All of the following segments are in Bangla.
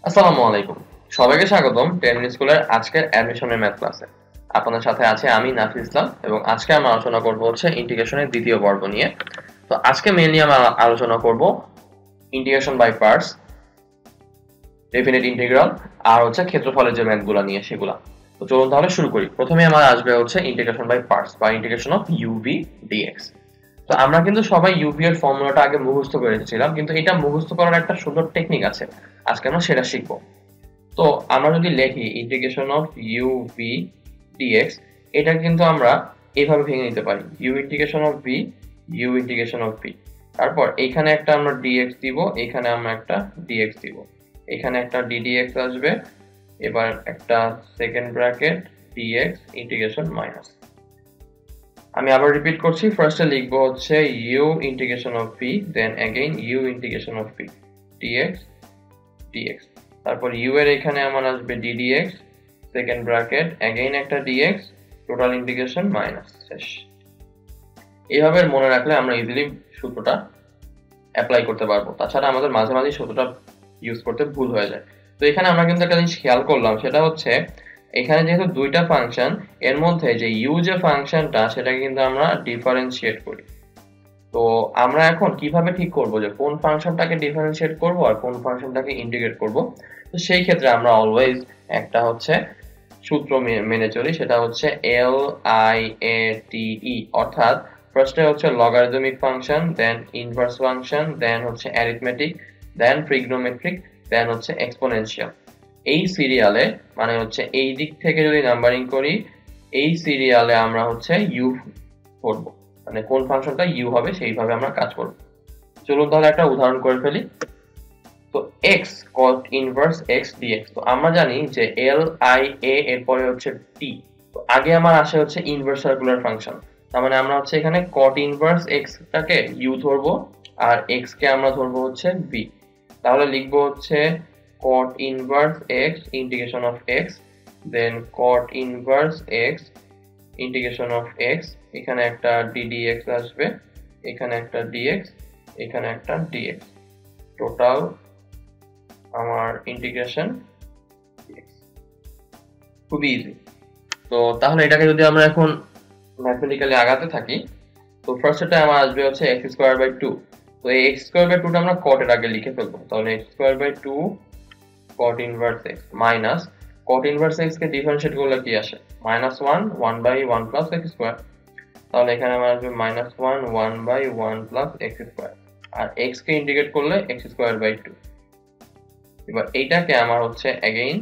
আসসালামু আলাইকুম। সবাইকে স্বাগতম 10 মিনিট স্কুলের আজকের অ্যাডমিশনের ম্যাথ ক্লাসে। আপনাদের সাথে আছে আমি নাফিস ইসলাম এবং আজকে আমরা আলোচনা করব হচ্ছে ইন্টিগ্রেশনের দ্বিতীয় পর্ব নিয়ে। তো আজকে মেইনলি আমরা আলোচনা করব integration by parts, definite integral আর হচ্ছে ক্ষেত্রফলের যে ম্যাথগুলো নিয়ে সেগুলা। তো চলুন তাহলে শুরু করি। প্রথমে আমার আসবে হচ্ছে ইন্টিগ্রেশন বাই পার্টস বা ইন্টিগ্রেশন অফ ইউভি ডিএক্স। তো আমরা কিন্তু সবাই ইউভি এর ফর্মুলাটা আগে মুখস্থ করে রেখেছিলাম, কিন্তু এটা মুখস্থ করার একটা সুন্দর টেকনিক আছে, আজকে আমরা সেটা শিখবো। তো আমরা যদি লিখি integration of U V DX, এটা কিন্তু আমরা এইভাবে ভেঙে নিতে পারি, U integration of V, U integration of V. তারপর এখানে একটা আমরা ডিএক্স দিব, এখানে আমরা একটা ডিএক্স দিব, এখানে একটা ডিডিএক্স আসবে, এবার একটা second bracket DX integration minus. আমি আবার রিপিট করছি, ফার্স্টে লিখবো হচ্ছে U integration of V, then again U integration of V DX DX. তারপর ইউ এর এখানে আমার আসবে ddx, সেকেন্ড ব্র্যাকেট अगेन একটা dx, টোটাল ইন্টিগ্রেশন মাইনাস, শেষ। এইভাবে মনে রাখলে আমরা ইজিলি সূত্রটা অ্যাপ্লাই করতে পারবো। তাছাড়া আমাদের মাঝে মাঝে সূত্রটা ইউজ করতে ভুল হয়ে যায়। তো এখানে আমরা কিন্তু একটা জিনিস খেয়াল করলাম, সেটা হচ্ছে এখানে যেহেতু দুইটা ফাংশন, এর মধ্যে যে ইউ যে ফাংশনটা সেটাকে কিন্তু আমরা ডিফারেন্সিয়েট করি। তো আমরা এখন কিভাবে ঠিক করব যে কোন ফাংশনটাকে ডিফারেন্সিয়েট করব আর কোন ফাংশনটাকে ইন্টিগ্রেট করব। তো সেই ক্ষেত্রে আমরা অলওয়েজ একটা হচ্ছে সূত্র মেনে চলি, সেটা হচ্ছে এল আই এ টি ই, অর্থাৎ ফার্স্টে হচ্ছে লগারিদমিক ফাংশন, দেন ইনভার্স ফাংশন, দেন হচ্ছে অ্যারিথমেটিক, দেন ট্রিগনোমেট্রিক, দেন হচ্ছে এক্সপোনেনশিয়াল। এই সিরিয়ালে মানে হচ্ছে এই দিক থেকে যদি নাম্বারিং করি, এই সিরিয়ালে আমরা হচ্ছে ইউ করব, মানে কোন ফাংশনটা ইউ হবে সেইভাবে আমরা কাজ করব। চলুন তাহলে একটা উদাহরণ করে ফেলি। তো x cot inverse x dx, তো আমরা জানি যে l i a এর পরে হচ্ছে t, তো আগে আমার আসে হচ্ছে ইনভার্স সার্কুলার ফাংশন। তার মানে আমরা হচ্ছে এখানে cot ইনভার্স x টাকে u ধরবো আর x কে আমরা ধরবো হচ্ছে v। তাহলে লিখবো হচ্ছে cot inverse x integration of x, then cot inverse x integration of x, এখানে একটা ddx আসবে, এখানে একটা dx, এখানে একটা dx, টোটাল আমার ইন্টিগ্রেশন dx। খুবই ইজি। তো তাহলে এটাকে যদি আমরা এখন ম্যাথমেটিক্যালি আগাতে থাকি, তো ফার্স্ট এটা আমার আসবে হচ্ছে x স্কয়ার বাই 2। তো এই x স্কয়ার বাই 2 টা আমরা cot এর আগে লিখে ফেলবো, তাহলে x square by 2 cot inverse x minus cot inverse x কে ডিফারেন্সিয়েট করলে কি আসে, -1 1 বাই 1 প্লাস x স্কয়ার। তাহলে এখানে আমার আসবে -1 1 বাই 1 প্লাস x স্কয়ার, আর x কে ইন্টিগ্রেট করলে x স্কয়ার বাই 2। এবার এইটাকে আমার হচ্ছে अगेन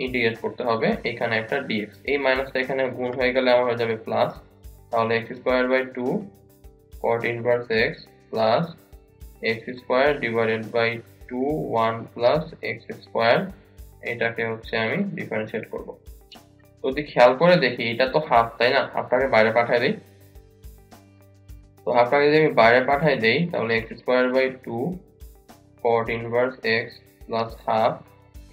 ইন্টিগ্রেট করতে হবে, এখানে একটা dx, এই মাইনাসটা এখানে গুণ হয়ে গেলে আমার হয়ে যাবে প্লাস, তাহলে x square by 2 cot inverse x plus x square divided by 2 1 plus x square, এটাকে হচ্ছে আমি ডিফারেন্সিয়েট করব। যদি খেয়াল করে দেখি এটা তো হাফ, তাই না? হাফটাকে বাইরে পাঠিয়ে দেই। তো হাফটাকে যদি আমি বাইরে পাঠিয়ে দেই তাহলে x square by 2 cot inverse x plus half,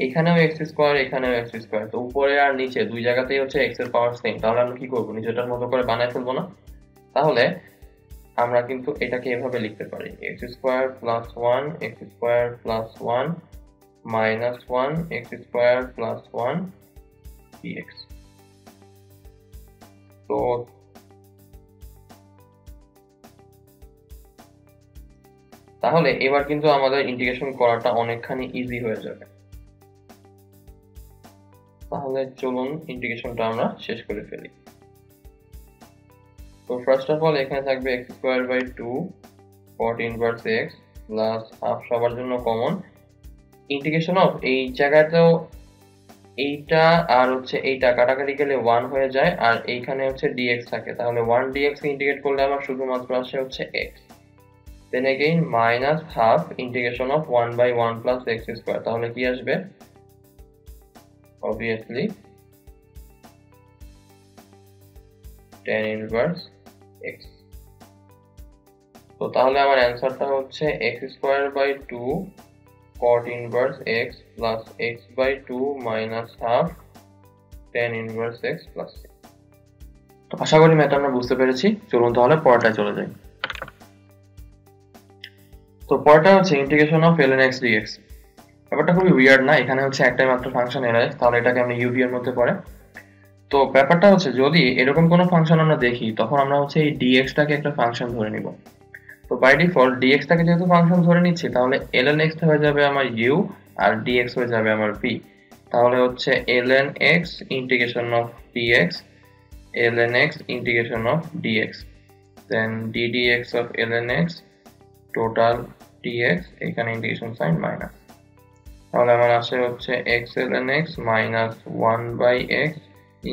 এখানেও x স্কয়ার, এখানেও x স্কয়ার, তো উপরে আর নিচে দুই জায়গাতেই হচ্ছে x এর পাওয়ার সেম। তাহলে আমরা কি করব, নিচেরটার মতো করে বানায় ফেলবো না? তাহলে আমরা কিন্তু এটাকে এভাবে লিখতে পারি, x square plus 1 x square plus 1 minus 1 x square plus 1 dx। তো তাহলে এবার কিন্তু আমাদের ইন্টিগ্রেশন করাটা অনেকখানি ইজি হয়ে যাবে। তাহলে চলুন ইন্টিগ্রেশনটা আমরা শেষ করে ফেলি। তো ফার্স্ট অফ অল এখানে থাকবে x square by 2 cot inverse x plus half, সবার জন্য কমন, ইন্টিগ্রেশন অফ এই জায়গাতেও এইটা আর হচ্ছে এইটা কাটাকাটি গেলে 1 হয়ে যায়, আর এইখানে হচ্ছে dx থাকে, তাহলে 1 dx কে ইন্টিগ্রেট করলে আমার শুধুমাত্র আসে হচ্ছে x, then again minus half integration of 1 by 1 plus x square, তাহলে কি আসবে, obviously tan ইনভার্স x। তো তাহলে আমার অ্যানসারটা হচ্ছে x square by 2 cot inverse x plus x by 2 minus half tan inverse x plus. তো আশা করি ম্যাথটা আমরা বুঝতে পেরেছি। চলুন তাহলে পরেরটায় চলে যাই। তো পরেরটা হচ্ছে integration of ln x dx। ব্যাপারটা খুবই উইয়ার্ড না? এখানে হচ্ছে একটাই মাত্র ফাংশন এলএস, তাহলে এটাকে আমরা ইউভি এর মধ্যে পড়ে। তো ব্যাপারটা হচ্ছে যদি এরকম কোনো ফাংশন আমরা দেখি তখন আমরা হচ্ছে এই ডিএক্স টাকে একটা ফাংশন ধরে নিব। তো বাই ডিফল্ট ডিএক্স টাকে যেহেতু ফাংশন ধরে নিচ্ছি তাহলে ln x হয়ে যাবে আমার ইউ আর ডিএক্স হয়ে যাবে আমার ভি। তাহলে হচ্ছে ln x integration of DX ln x integration of DX then ddx of ln x total dx, এখানে ইন্টিগ্রেশন সাইন মাইনাস। তাহলে আমার আসে হচ্ছে x ln x minus 1/x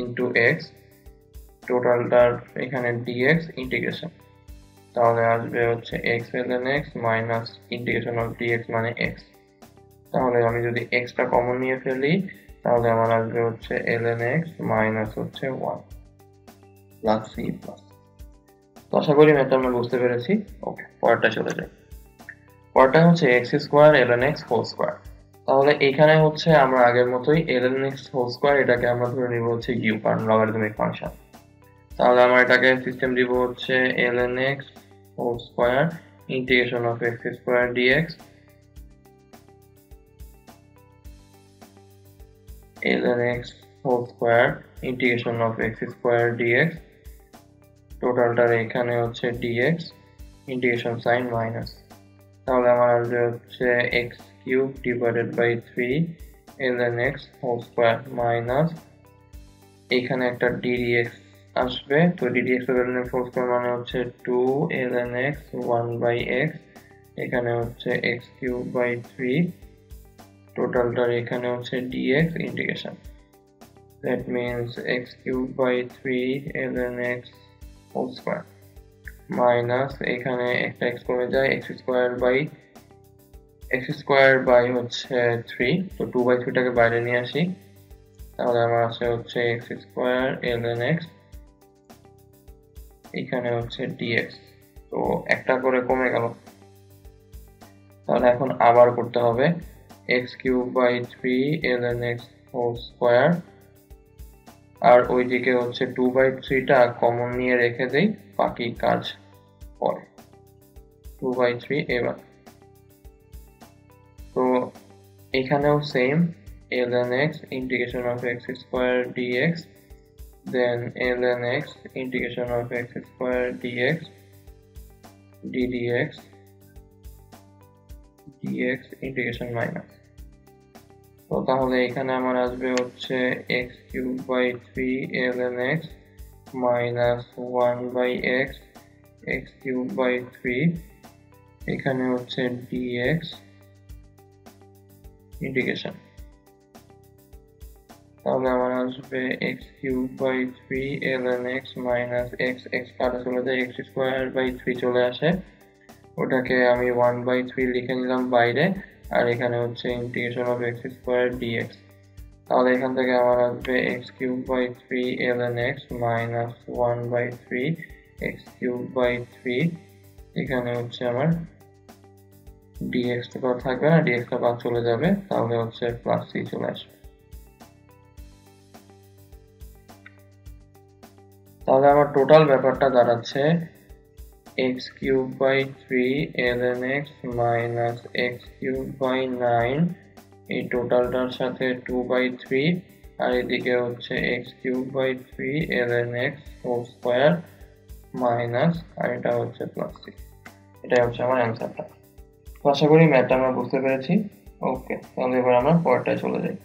into x টোটালটার এখানে dx ইন্টিগ্রেশন। তাহলে আসবে হচ্ছে x ln x minus integration of dx মানে x। তাহলে আমি যদি x টা কমন নিয়ে ফেলি তাহলে আমার আসবে হচ্ছে ln x মাইনাস হচ্ছে 1 প্লাস c প্লাস। তো আশা করি ম্যাথটা আমরা বুঝতে পেরেছি। ওকে, পরেরটা চলে যাই। পরেরটা হচ্ছে x square ln x whole square. তাহলে এখানে হচ্ছে আমরা আগের মতোই ln x হোল স্কয়ার এটাকে আমরা ধরে নিব হচ্ছে u, কারণ লগারিদমিক ফাংশন। তাহলে আমরা এটাকে সিস্টেম দিব হচ্ছে ln x whole square integration of x square dx ln x whole square integration of x square dx টোটালটার এখানে হচ্ছে dx ইন্টিগ্রেশন সাইন মাইনাস। তাহলে আমার আসবে হচ্ছে x cube divided by 3 ln x whole square minus এখানে একটা ddx আসবে। তো ddx ln x whole square মানে হচ্ছে 2 ln x 1/x, এখানে হচ্ছে x কিউব বাই 3 টোটালটার এখানে হচ্ছে dx integration. That means x cube by 3 ln x whole square minus এখানে একটা x কমে যায় x স্কয়ার বাই হচ্ছে 3, তো 2/3 টাকে বাইরে নিয়ে আসি। তাহলে আমার আছে হচ্ছে x স্কয়ার ln x এখানে হচ্ছে dx। তো একটা করে কমে গেল। তাহলে এখন আবার করতে হবে x cube by 3 ln x whole square, আর ওইদিকে হচ্ছে 2/3 টা কমন নিয়ে রেখে দেই, বাকি কাজ পরে। 2/3 এবার তো এখানেও same ln x integration of x square dx then ln x integration of x square dx ddx dx integration minus. তো তাহলে এখানে আমার আসবে হচ্ছে x cube by 3 ln x minus 1/x x cube by 3 এখানে হচ্ছে dx ইন্টিগ্রেশন। তাহলে আমার আসবে x cube by 3 ln x minus x কাটা চলে যায়, x স্কয়ার বাই 3 চলে আসে, ওটাকে আমি 1/3 লিখে নিলাম বাইরে, আর এখানে হচ্ছে integration of x square dx। তাহলে এখান থেকে আমার আসবে x cube by 3 ln x minus 1/3 x cube by 3 এখানে হচ্ছে আমার dx টা থাকবে না, dx টা বাদ চলে যাবে, তাহলে হচ্ছে প্লাস c চলে আসবে। তাহলে আমার টোটাল ব্যাপারটা দাঁড়াচ্ছে x cube by 3 ln x minus x cube by 9 এই টোটালটার সাথে 2/3 আর এদিকে হচ্ছে x cube by 3 ln x whole square minus আর এটা হচ্ছে প্লাস c। এটাই হচ্ছে আমার অ্যান্সারটা। তো আশা করি ম্যাথটা আমরা বুঝতে পেরেছি। ওকে, তাহলে এবার আমরা পরেরটায় চলে যাই।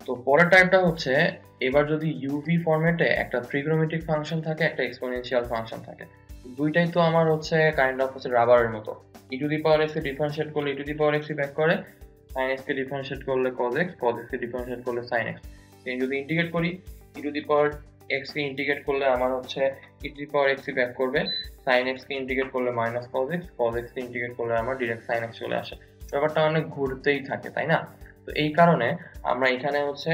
তো পরের টাইপটা হচ্ছে এবার যদি ইউভি ফরম্যাটে একটা ট্রিগোনোমেট্রিক ফাংশন থাকে, একটা এক্সপোনেনশিয়াল ফাংশন থাকে, দুইটাই তো আমার হচ্ছে কাইন্ড অফ হচ্ছে রাবারের মতো। E to the power x কে ডিফারেন্সিয়েট করলে e to the power x back করে, sin x কে ডিফারেন্সিয়েট করলে cos x কে ডিফারেন্সিয়েট করলে sin x। এই যদি ইন্টিগ্রেট করি e to the power x কে ইন্টিগ্রেট করলে আমার হচ্ছে e to the power x back করবে, sin x কে ইন্টিগ্রেট করলে মাইনাস cos x কে ইন্টিগ্রেট করলে আমার ডাইরেক্ট sin x চলে আসে। ব্যাপারটা অনেক ঘুরতেই থাকে, তাই না? তো এই কারণে আমরা এখানে হচ্ছে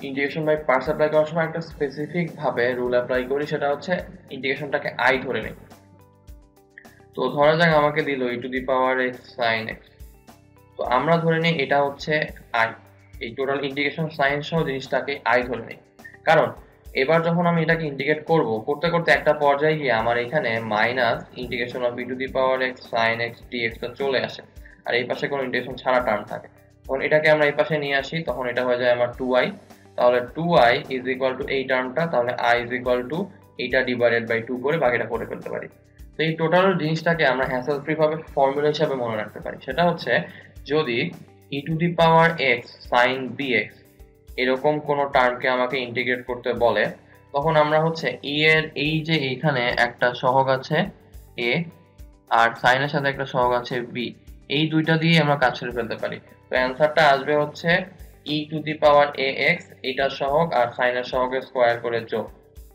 ইন্টিগ্রেশন বাই পার্টস অ্যাপ্লাই করার সময় একটা স্পেসিফিক ভাবে রুল অ্যাপ্লাই করি, সেটা হচ্ছে ইন্টিগ্রেশনটাকে আই ধরে নিই। তো ধরা যাক আমাকে দিল e to the power x sine x, তো আমরা ধরে নিই এটা হচ্ছে আই, এই টোটাল ইন্টিগ্রেশন সাইন সহ জিনিসটাকে আই ধরে নিই। কারণ এবার যখন আমি এটাকে ইন্টিগ্রেট করতে করতে একটা পর্যায়ে গিয়ে আমার এখানে minus integration of E to the power x sine X DX টা চলে আসে, আর এই পাশে কোনো ইন্টিগ্রেশন ছাড়া টার্ম থাকে, তখন এটাকে আমরা এই পাশে নিয়ে আসি, তখন এটা হয়ে যায় আমার 2i। তাহলে 2i ইজ ইকুয়াল টু এই টার্মটা, তাহলে i ইজ ইকুয়াল টু এইটা ডিভাইডেড বাই 2 করে বাকিটা করে ফেলতে পারি। তো এই টোটাল জিনিসটাকে আমরা হ্যাসেল ফ্রি ভাবে ফর্মুলা হিসেবে মনে রাখতে পারি। সেটা হচ্ছে যদি e to the power x sin bx এরকম কোনো টার্মকে আমাকে ইন্টিগ্রেট করতে বলে, তখন আমরা হচ্ছে e এর এই যে এইখানে একটা সহগ আছে a আর sin এর সাথে একটা সহগ আছে b, এই দুইটা দিয়ে আমরা কাজ করে ফেলতে পারি। তো অ্যানসারটা আসবে হচ্ছে e to the power ax এটার সহগ আর sin এর সহগের স্কয়ার করে যোগ।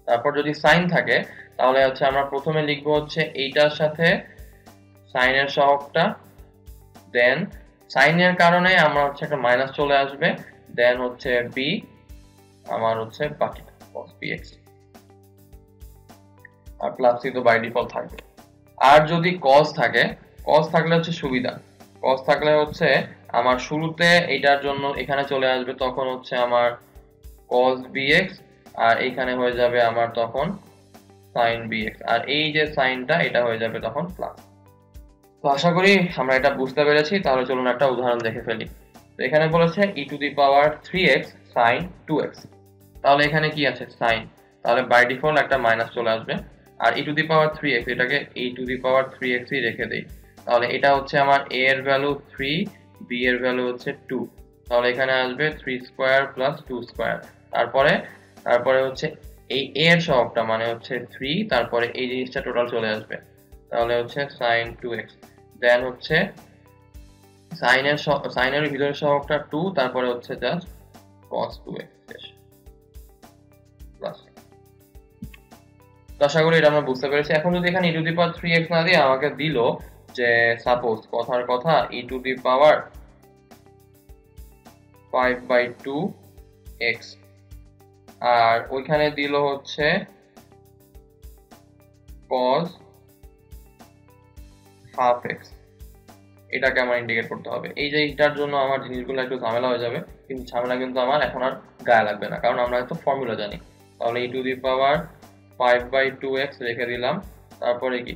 তারপর যদি sin থাকে তাহলে হচ্ছে আমরা প্রথমে লিখবো হচ্ছে এইটার সাথে sin এর সহগটা, দেন sin এর কারণে আমরা হচ্ছে একটা মাইনাস চলে আসবে, দেন হচ্ছে b আমার হচ্ছে বাকিটা cos bx আর প্লাস c তো বাই ডিফল্ট থাকবে। আর যদি cos থাকে, cos থাকলে হচ্ছে সুবিধা, cos থাকলে হচ্ছে আমার শুরুতে এটার জন্য এখানে চলে আসবে, তখন হচ্ছে আমার cos bx আর এইখানে হয়ে যাবে আমার তখন sin bx আর এই যে সাইনটা এটা হয়ে যাবে তখন প্লাস। তো আশা করি আমরা এটা বুঝতে পেরেছি। তাহলে চলুন একটা উদাহরণ দেখে ফেলি। তো এখানে বলেছে e to the power 3x sin 2x, তাহলে এখানে কি আছে sin, তাহলে বাই ডিফল্ট একটা মাইনাস চলে আসবে, আর e to the power 3x এটাকে e to the power 3x ই রেখে দেই, তাহলে এটা হচ্ছে আমার a এর ভ্যালু 3, b এর ভ্যালু হচ্ছে 2, তাহলে এখানে আসবে 3 স্কয়ার প্লাস 2 স্কয়ার, তারপরে হচ্ছে এই a এর সহগটা মানে হচ্ছে 3, তারপরে এই জিনিসটা টোটাল চলে আসবে, তাহলে হচ্ছে sin 2x, দেন হচ্ছে sin এর ভিতরের সহগটা 2, তারপরে হচ্ছে জাস্ট cos 2x প্লাস। তো আশা করি এটা আমরা বুঝতে পেরেছি। এখন যদি এখানে e to the power 3x না দিয়ে আমাকে দিল যে সাপোজ কথার কথা e to the power 5/2x আর ওইখানে দিল হচ্ছে cos half x, এটাকে আমার ইন্ডিকেট করতে হবে। এই যে এটার জন্য আমার জিনিসগুলো একটু ঝামেলা হয়ে যাবে, কিন্তু ঝামেলা কিন্তু আমার এখন আর গায়ে লাগবে না, কারণ আমরা তো ফর্মুলা জানি। তাহলে e to the power 5/2x রেখে দিলাম, তারপরে কি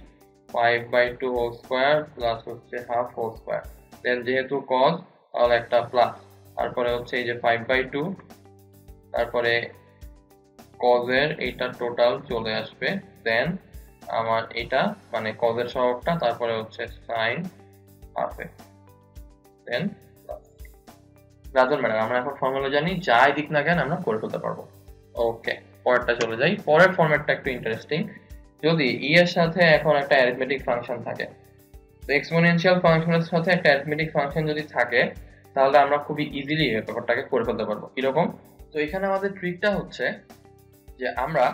5/2 হোল স্কয়ার প্লাস হচ্ছে হাফ হোল স্কয়ার, দেন যেহেতু cos তাহলে একটা প্লাস, তারপরে হচ্ছে এই যে 5/2, তারপরে cos এর এইটা টোটাল চলে আসবে, দেন আমার এটা মানে cos এর সহগটা, তারপরে হচ্ছে sin half x, then doesn't matter, আমরা এখন ফর্মুলা জানি, যাই দিক না কেন আমরা করে ফেলতে পারবো। ওকে, পরেরটা চলে যাই। পরের ফরম্যাটটা একটু ইন্টারেস্টিং। যদি e এর সাথে এখন একটা অ্যারিথমেটিক ফাংশন থাকে, তো এক্সপোনেনশিয়াল ফাংশনের সাথে একটা অ্যারিথমেটিক ফাংশন যদি থাকে, তাহলে আমরা খুবই ইজিলি এই ব্যাপারটাকে করে ফেলতে পারবো। কিরকম? তো এখানে আমাদের ট্রিকটা হচ্ছে যে আমরা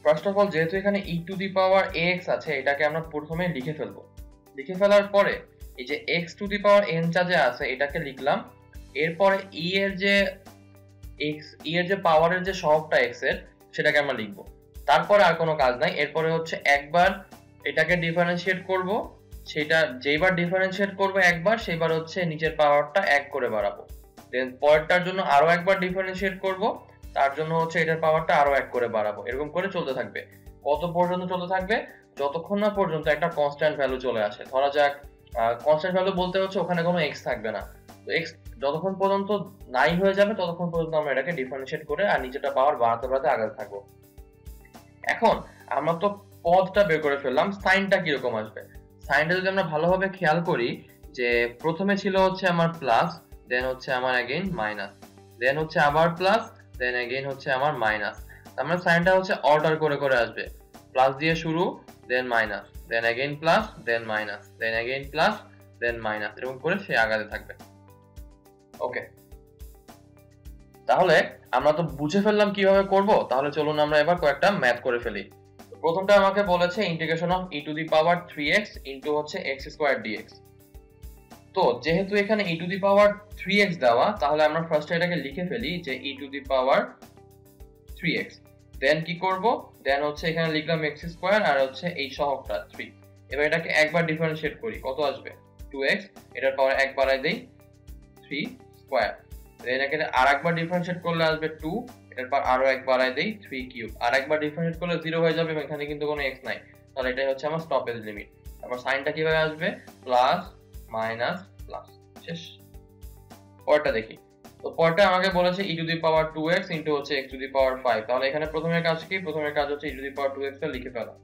ফার্স্ট অফ অল যেহেতু এখানে e to the power ax আছে, এটাকে আমরা প্রথমে লিখে ফেলবো। লিখে ফেলার পরে এই যে x to the power n টা যে আছে এটাকে লিখলাম, এরপরে e এর যে পাওয়ারের যে সহগটা x এর সেটাকে আমরা লিখবো। তারপরে আর কোনো কাজ নাই। এরপরে হচ্ছে একবার এটাকে ডিফারেন্সিয়েট করব, সেটা যেইবার ডিফারেন্সিয়েট করব একবার, সেইবার হচ্ছে নিচের পাওয়ারটা 1 করে বাড়াবো, দেন পরেরটার জন্য আরো একবার ডিফারেন্সিয়েট করব, তার জন্য হচ্ছে এটার পাওয়ারটা আরো 1 করে বাড়াবো। এরকম করে চলতে থাকবে। কত পর্যন্ত চলতে থাকবে? যতক্ষণ না পর্যন্ত একটা কনস্ট্যান্ট ভ্যালু চলে আসে। ধরা যাক কনস্ট্যান্ট ভ্যালু বলতে হচ্ছে ওখানে কোনো x থাকবে না, তো x যতক্ষণ পর্যন্ত নাই হয়ে যাবে ততক্ষণ পর্যন্ত আমরা এটাকে ডিফারেন্সিয়েট করে আর নিচেটা পাওয়ার বাড়াতে বাড়াতে আগাতে থাকবো। এখন আমরা তো পদটা বের করে ফেললাম, সাইনটা কিরকম আসবে? সাইনটা যদি আমরা ভালোভাবে খেয়াল করি, যে প্রথমে ছিল হচ্ছে আমার প্লাস, দেন হচ্ছে আমার अगेन মাইনাস, দেন হচ্ছে আবার প্লাস, দেন अगेन হচ্ছে আমার মাইনাস। তার মানে সাইনটা হচ্ছে অর্ডার করে করে আসবে, প্লাস দিয়ে শুরু, দেন মাইনাস, দেন अगेन প্লাস, দেন মাইনাস, দেন अगेन প্লাস, দেন মাইনাস, এরকম করে সে আগাতে থাকবে। ওকে, তাহলে আমরা তো বুঝে ফেললাম কিভাবে করব। তাহলে চলুন আমরা এবার কয়েকটা ম্যাথ করে ফেলি। প্রথমটা আমাকে বলেছে integration of e to the power 3x into হচ্ছে x স্কয়ার dx। তো যেহেতু এখানে e to the power 3x দেওয়া, তাহলে আমরা ফার্স্টে এটাকে লিখে ফেলি যে e to the power 3x, দেন কি করব, দেন হচ্ছে এখানে লিখলাম x স্কয়ার আর হচ্ছে এই সহগটা 3। এবার এটাকে একবার ডিফারেন্সিয়েট করি, কত আসবে 2x, এটার পাওয়ার 1 বাড়াই দেই 3 স্কয়ার, দেন এখানে আরেকবার ডিফারেন্সিয়েট করলে আসবে 2, এটার পর আরো 1 বাড়াই দেই 3 কিউব, আরেকবার ডিফারেন্সিয়েট করলে 0 হয়ে যাবে, এখানে কিন্তু কোনো x নাই, তাহলে এটাই হচ্ছে আমার স্টপেজ লিমিট। তারপর সাইনটা কিভাবে আসবে, প্লাস মাইনাস প্লাস। শেষ। পরেরটা দেখি। তো পরেরটা আমাকে বলেছে e to the power 2x into হচ্ছে x টু দি পাওয়ার 5। তাহলে এখানে প্রথমের কাজ কি? প্রথমের কাজ হচ্ছে e to the power 2x টা লিখে ফেলা,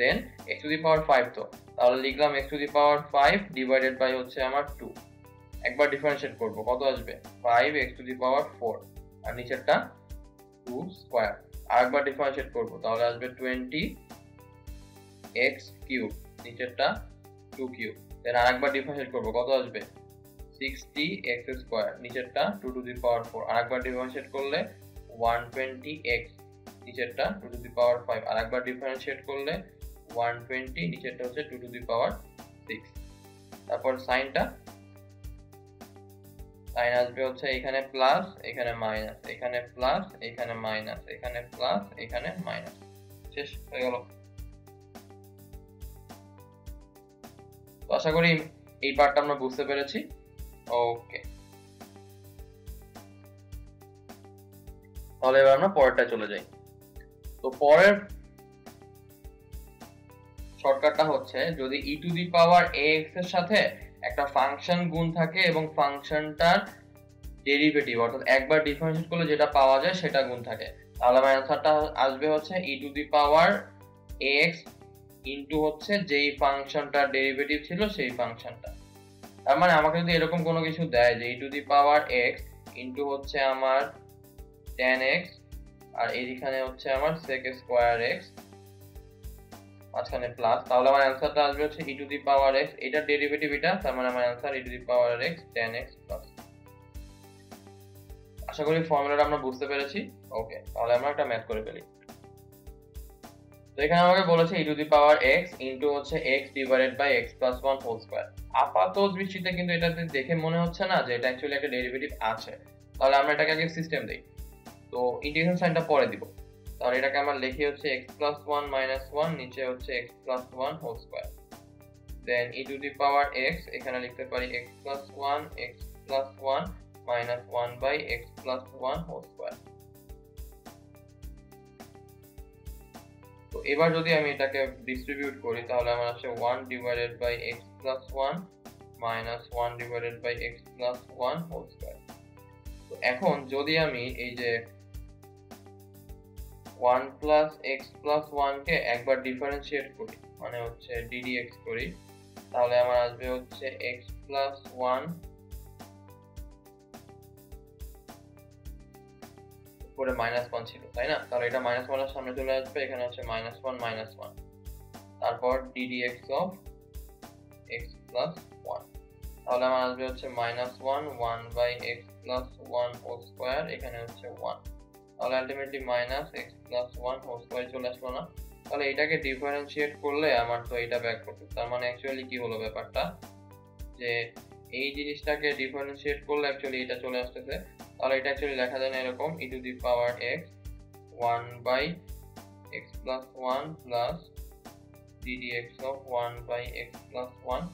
দেন x টু দি পাওয়ার 5, তো তাহলে লিখলাম x to the power 5 divided by হচ্ছে আমার 2। একবার ডিফারেন্সিয়েট করব, কত আসবে? 5x টু দি পাওয়ার 4 আর নিচেরটা 2 স্কয়ার। আরেকবার ডিফারেন্সিয়েট করব, তাহলে আসবে 20x কিউব, নিচেরটা 2 কিউব। দেন আরেকবার ডিফারেন্সিয়েট করব, কত আসবে? 60x স্কয়ার, নিচেরটা 2 টু দি পাওয়ার 4। আরেকবার ডিফারেন্সিয়েট করলে 120x, নিচেরটা 2 টু দি পাওয়ার 5। আরেকবার ডিফারেন্সিয়েট করলে 120, নিচেরটা হচ্ছে 2 টু দি পাওয়ার 6। তারপর সাইনটা, সাইন আসবে হচ্ছে এখানে প্লাস, এখানে মাইনাস, এখানে প্লাস, এখানে মাইনাস, এখানে প্লাস, এখানে মাইনাস। শেষ হয়ে গেল। তো আশা করি এই পার্টটা আমরা বুঝতে পেরেছি। ওকে, তাহলে এবার আমরা পরেরটা চলে যাই। তো পরের শর্টকাটটা হচ্ছে, যদি e to the power ax এর সাথে একটা ফাংশন গুণ থাকে এবং ফাংশনটার ডেরিভেটিভ অর্থাৎ একবার ডিফারেন্সিয়েট করলে যেটা পাওয়া যায় সেটা গুণ থাকে, তাহলে আমার অ্যানসারটা আসবে হচ্ছে e to the power ax into হচ্ছে যেই ফাংশনটার ডেরিভেটিভ ছিল সেই ফাংশনটা। তার মানে আমাকে যদি এরকম কোনো কিছু দেয় যে e to the power x into হচ্ছে আমার tan x আর এইখানে হচ্ছে আমার sec স্কয়ার x মাঝখানে প্লাস, তাহলে আমার অ্যানসারটা আসবে হচ্ছে e to the power x, এটার ডেরিভেটিভ এটা, তার মানে আমার answer e to the power x tan x plus. আশা করি ফর্মুলাটা আমরা বুঝতে পেরেছি। ওকে, তাহলে আমরা একটা ম্যাথ করে ফেলি। তো এখানে আমাকে বলেছে e to the power x into হচ্ছে x divided by x plus 1 whole square. আপাত দৃষ্টিতে কিন্তু এটাতে দেখে মনে হচ্ছে না যে এটা অ্যাকচুয়ালি একটা ডেরিভেটিভ আছে, তাহলে আমরা এটাকে আগে সিস্টেম দেই। তো ইন্টিগ্রেশন সাইনটা পরে দিব, তাহলে এটাকে আমরা লিখি হচ্ছে x প্লাস 1 মাইনাস 1, নিচে হচ্ছে x plus 1 whole square. Then e to the power x, এখানে লিখতে পারি x plus 1 x plus 1 minus 1 by x plus 1 whole square. তো এবার যদি আমি এটাকে ডিস্ট্রিবিউট করি, তাহলে আমার আসে 1 divided by x plus 1 minus 1 divided by x plus 1 whole square. তো এখন যদি আমি এই যে 1 প্লাস x প্লাস 1 কে একবার ডিফারেন্সিয়েট করি, মানে হচ্ছে ddx করি, তাহলে আমার আসবে হচ্ছে x প্লাস 1 উপরে মাইনাস 1 ছিল, তাই না? তাহলে এটা মাইনাস 1 এর সামনে চলে আসবে, এখানে হচ্ছে মাইনাস 1 মাইনাস 1, তারপর ddx অফ x প্লাস 1, তাহলে আমার আসবে হচ্ছে minus 1 1 by x plus 1 whole square, এখানে হচ্ছে 1, তাহলে ultimately minus x plus 1 whole square চলে আসলো না? তাহলে এটাকে ডিফারেন্সিয়েট করলে আমার তো এটা ব্যাক করতে, তার মানে অ্যাকচুয়ালি কি হলো ব্যাপারটা, যে এই জিনিসটাকে ডিফারেন্সিয়েট করলে অ্যাকচুয়ালি এটা চলে আসতেছে। তাহলে এটা অ্যাকচুয়ালি লেখা যায় না এরকম, e to the power x 1 by x plus 1 plus ddx of 1 by x plus 1,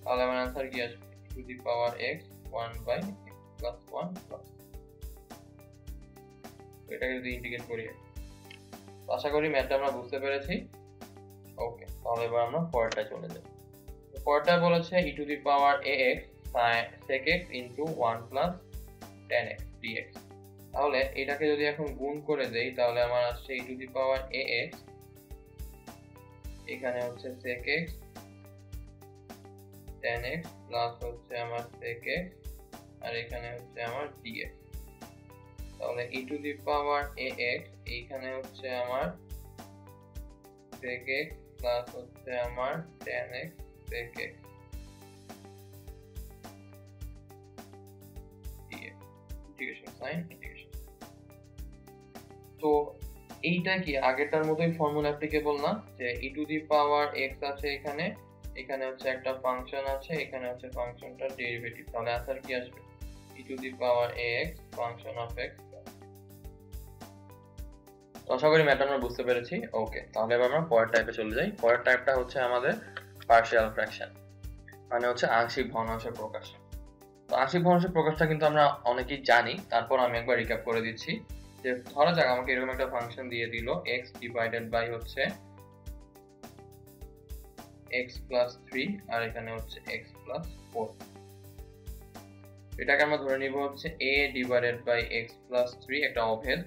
তাহলে আমার आंसर কি আসবে? e to the power x 1 by x plus 1 plus, এটাকে যদি ইন্টিগ্রেট করি, আশা করি ম্যাথটা আমরা বুঝতে পেরেছি। ওকে, তাহলে এবার আমরা পরেরটা চলে যাই। পরেরটা বলেছে e to the power ax sec x into 1 plus tan x dx। তাহলে এটাকে যদি এখন গুণ করে দেই, তাহলে আমার আসছে e to the power ax, এখানে হচ্ছে sec x tan x plus হচ্ছে আমার sec x আর এখানে হচ্ছে আমার dx। তাহলে e to the power ax, এইখানে হচ্ছে আমার sec x প্লাস হচ্ছে আমার tan x sec x dx, integration sign integration. তো এইটা কি আগেরটার মতোই ফর্মুলা অ্যাপ্লিকেবল না, যে e to the power x আছে এখানে, এখানে হচ্ছে একটা ফাংশন আছে, এখানে হচ্ছে ফাংশনটার ডেরিভেটিভ, তাহলে आंसर কি আসবে? e to the power ax function of x। তো আশা করি ম্যাথটা আমরা বুঝতে পেরেছি। ওকে, তাহলে এবার আমরা পরের টাইপে চলে যাই। পরের টাইপটা হচ্ছে আমাদের পার্শিয়াল ফ্র্যাকশন, মানে হচ্ছে আংশিক ভগ্নাংশের প্রকাশ। তো আংশিক ভগ্নাংশের প্রকাশটা কিন্তু আমরা অনেকেই জানি, তারপর আমি একবার রিক্যাপ করে দিচ্ছি। যে ধরা যাক আমাকে এরকম একটা ফাংশন দিয়ে দিল x ডিভাইডেড বাই হচ্ছে x প্লাস 3 আর এখানে হচ্ছে x প্লাস 4। এটাকে আমরা ধরে নিব হচ্ছে a divided by x plus 3 একটা অভেদ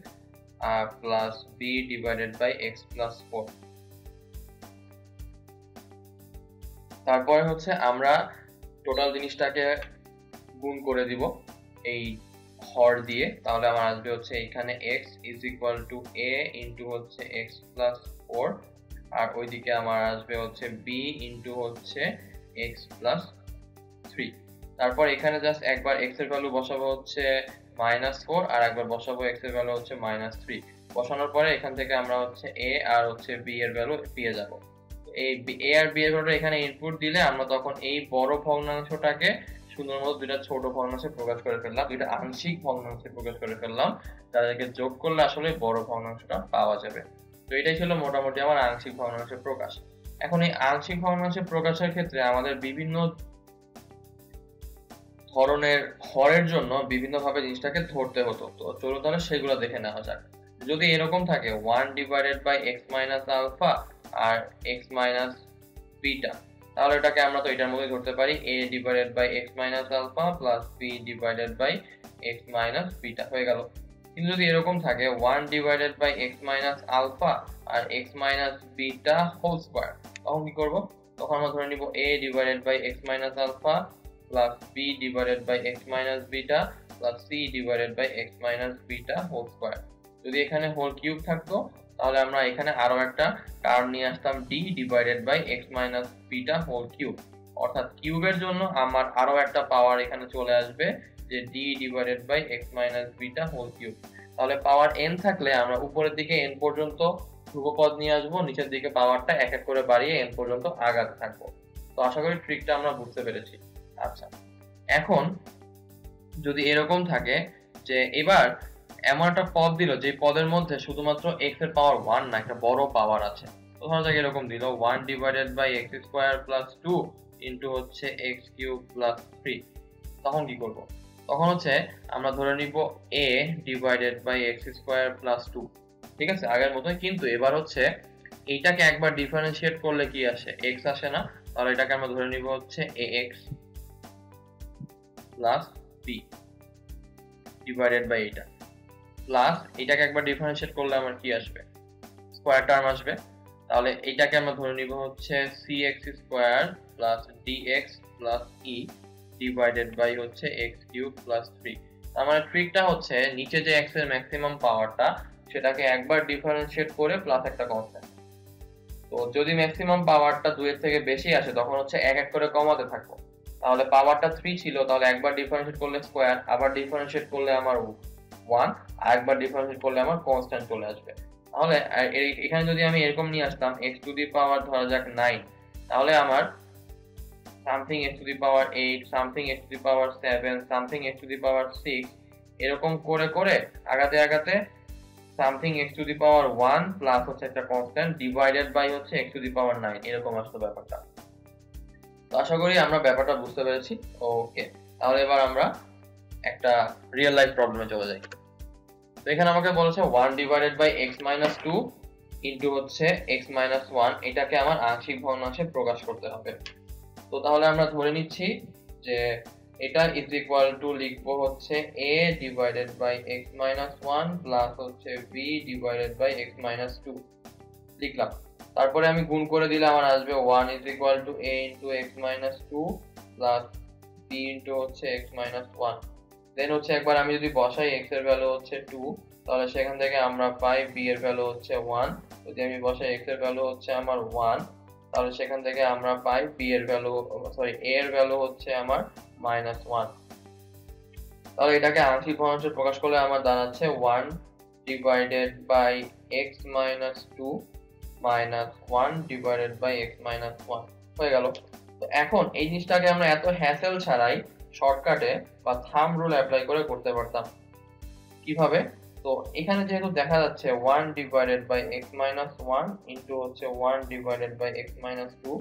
আর plus b divided by x plus 4। তারপরে হচ্ছে আমরা টোটাল জিনিসটাকে গুণ করে দিব এই হর দিয়ে, তাহলে আমার আসবে হচ্ছে এখানে x is equal two a into হচ্ছে x প্লাস 4 আর ওইদিকে আমার আসবে হচ্ছে b ইন্টু হচ্ছে x প্লাস 3। তারপর এখানে জাস্ট একবার x এর ভ্যালু বসাবো হচ্ছে -4 আর একবার বসাবো x এর ভ্যালু হচ্ছে -3। বসানোর পরে এখান থেকে আমরা হচ্ছে a আর হচ্ছে b এর ভ্যালু পেয়ে যাব। এই a আর b এর ভ্যালু এখানে ইনপুট দিলে আমরা তখন এই বড় ভগ্নাংশটাকে সুন্দর মতো দুইটা ছোট ভগ্নাংশে প্রকাশ করে ফেললাম, দুইটা আংশিক ভগ্নাংশে প্রকাশ করে ফেললাম, তাদেরকে যোগ করলে আসলে বড় ভগ্নাংশটা পাওয়া যাবে। তো এটাই ছিল মোটামুটি আমার আংশিক ভগ্নাংশের প্রকাশ। এখন এই আংশিক ভগ্নাংশের প্রকাশের ক্ষেত্রে আমাদের বিভিন্ন ধরনের হরের জন্য বিভিন্ন ভাবে জিনিসটাকে ধরতে হতো। তো চলো তাহলে সেগুলো দেখে নেওয়া যাক। যদি এরকম থাকে 1 divided by x minus alpha আর x মাইনাস বিটা, তাহলে এটাকে আমরা তো এটার মধ্যে ধরতে পারি a divided by x minus alpha plus b divided by x minus beta হয়ে গেল। কিন্তু যদি এরকম থাকে 1 divided by x minus alpha আর x minus beta whole square, তখন কি করব? তখন আমরা ধরে নিব a divided by x minus alpha plus b divided by x minus beta plus c divided by x minus beta whole square. যদি এখানে হোল কিউব থাকতো তাহলে আমরা এখানে আরো একটা টার্ম নিয়ে আসতাম d divided by x minus beta whole cube, অর্থাৎ কিউবের জন্য আমার আরো একটা পাওয়ার এখানে চলে আসবে যে d divided by x minus beta whole cube. তাহলে পাওয়ার n থাকলে আমরা উপরের দিকে n পর্যন্ত ধ্রুবপদ নিয়ে আসবো, নিচের দিকে পাওয়ারটা এক এক করে বাড়িয়ে n পর্যন্ত আগাতে থাকবো। তো আশা করি ট্রিকটা আমরা বুঝতে পেরেছি। আচ্ছা, এখন যদি এরকম থাকে যে এবার এমন একটা পদ দিল যে পদের মধ্যে শুধুমাত্র x এর পাওয়ার 1 না, একটা বড় পাওয়ার আছে। তো ধরা যাক এরকম দিল 1 divided by x square plus 2 into হচ্ছে x কিউব প্লাস 3, তখন কি করব? তখন হচ্ছে আমরা ধরে নিব a divided by x square plus 2, ঠিক আছে, আগের মতই। কিন্তু এবার হচ্ছে এইটাকে একবার ডিফারেন্সিয়েট করলে কি আসে? x আসে না, তাহলে এটাকে আমরা ধরে নিব হচ্ছে ax plus b divided by এটা প্লাস এটাকে একবার ডিফারেন্সিয়েট করলে আমার কি আসবে? স্কয়ার টার্ম আসবে। তাহলে এটাকে আমরা ধরে নিব হচ্ছে cx square plus dx plus e divided by হচ্ছে x কিউব প্লাস 3। তার মানে ট্রিকটা হচ্ছে নিচে যে x এর ম্যাক্সিমাম পাওয়ারটা সেটাকে একবার ডিফারেন্সিয়েট করে প্লাস একটা কনস্ট্যান্ট। তো যদি ম্যাক্সিমাম পাওয়ারটা 2 এর থেকে বেশি আসে তখন হচ্ছে এক এক করে কমাতে থাকবো। তাহলে পাওয়ারটা 3 ছিল, তাহলে একবার ডিফারেন্সিয়েট করলে স্কয়ার, আবার ডিফারেন্সিয়েট করলে আমার 1, আর একবার ডিফারেন্সিয়েট করলে আমার কনস্ট্যান্ট চলে আসবে। তাহলে এখানে যদি আমি এরকম নিয়ে আসতাম x টু দি পাওয়ার ধরা যাক 9, তাহলে আমার something x to the power 8, something x to the power 7, something x to the power 6, এরকম করে করে আগাতে আগাতে something x to the power 1 plus হচ্ছে একটা কনস্ট্যান্ট ডিভাইডেড বাই হচ্ছে x টু দি পাওয়ার 9, এরকম আসতো ব্যাপারটা। তো আশা করি আমরা ব্যাপারটা বুঝতে পেরেছি। ওকে, তাহলে এবার আমরা একটা রিয়েল লাইফ প্রবলেমে চলে যাই। তো এখানে আমাকে বলেছে 1 divided by x minus 2 into হচ্ছে x মাইনাস 1, এটাকে আমার আংশিক ভগ্নাংশে প্রকাশ করতে হবে। তো তাহলে আমরা ধরে নিচ্ছি যে এটা ইজ ইকুয়াল টু লিখবো হচ্ছে a divided by x minus 1 plus হচ্ছে b divided by x minus 2 লিখলাম। তারপরে আমি গুণ করে দিলে আমার আসবে 1 is equal two a into x minus 2 plus b into হচ্ছে x মাইনাস 1। দেন হচ্ছে একবার আমি যদি বসাই x এর ভ্যালু হচ্ছে 2, তাহলে সেখান থেকে আমরা পাই b এর ভ্যালু হচ্ছে 1। যদি আমি বসাই x এর ভ্যালু হচ্ছে আমার 1, তাহলে সেখান থেকে আমরা পাই b এর ভ্যালু a এর ভ্যালু হচ্ছে আমার -1। তাহলে এটাকে আংশিক ভগ্নাংশে প্রকাশ করলে আমার দাঁড়াচ্ছে 1 divided by x minus 2 minus 1 divided by x minus 1 হয়ে গেল। তো এখন এই জিনিসটাকে আমরা এত হ্যাসেল ছাড়াই শর্টকাটে বা থাম্ব রুল অ্যাপ্লাই করে করতে পারতাম। কিভাবে? তো এখানে যেহেতু দেখা যাচ্ছে 1 divided by x minus 1 into হচ্ছে 1 ডিভাইডেড বাই x মাইনাস 2,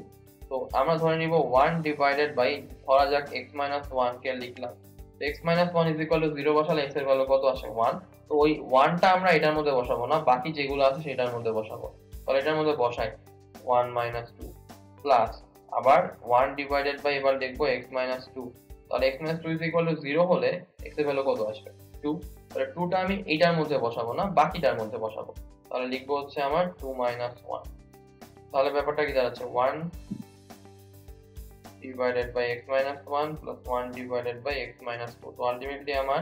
তো আমরা ধরে নিব 1 ডিভাইডেড বাই ধরা যাক x মাইনাস 1 কে লিখলাম। তো x minus 1 is equal to 0 বসালে x এর ভ্যালু কত আসে? 1। তো ওই 1টা আমরা এটার মধ্যে বসাবো না, বাকি যেগুলো আছে সেটার মধ্যে বসাবো। তাহলে এটার মধ্যে বসাই 1 মাইনাস 2 প্লাস আবার 1 ডিভাইডেড বাই এবার লিখবো x মাইনাস 2। তাহলে x minus 2 is equal to 0 হলে x এর ভ্যালু কত আসবে 2। তাহলে 2টা আমি এইটার মধ্যে বসাবো না, বাকিটার মধ্যে বসাবো। তাহলে লিখবো হচ্ছে আমার 2 মাইনাস 1। তাহলে ব্যাপারটা কি দাঁড়াচ্ছে 1 divided by x minus 1 plus 1 divided by x minus 2। তো আলটিমেটলি আমার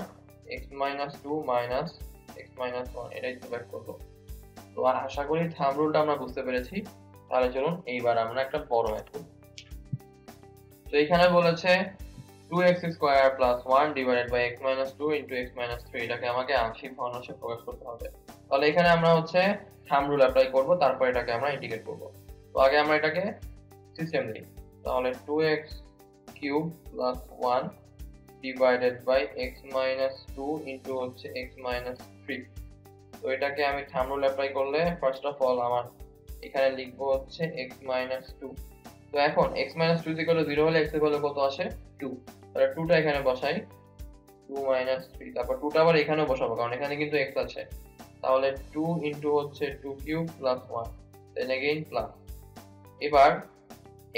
x minus 2 minus x minus 1 এটাই তো ব্যাক করব। তো আশা করি থাম্ব রুলটা আমরা বুঝতে পেরেছি। তাহলে চলুন এইবার আমরা একটা বড় ম্যাথ করি। তো এখানে বলেছে 2x square plus 1 divided by x minus 2 into x minus 3 এটাকে আমাকে আংশিক ভগ্নাংশে প্রকাশ করতে হবে। তাহলে এখানে আমরা হচ্ছে থাম্ব রুল অ্যাপ্লাই করব, তারপর এটাকে আমরা ইন্টিগ্রেট করব। তো আগে আমরা এটাকে সিস্টেম দিই। তাহলে 2x cube plus 1 divided by x minus 2 into হচ্ছে x minus 3। তো এটাকে আমি থাম্ব রুল অ্যাপ্লাই করলে ফার্স্ট অফ অল আমার এখানে লিখবো হচ্ছে x minus 2। তো এখন x minus 2 0 হলে x এর ভ্যালু কত আসে 2। তাহলে 2টা এখানে বসাই 2 minus 3। তারপর 2টা আবার এখানেও বসাবো কারণ এখানে কিন্তু x আছে। তাহলে 2 into হচ্ছে 2 cube plus 1 then again plus. এবার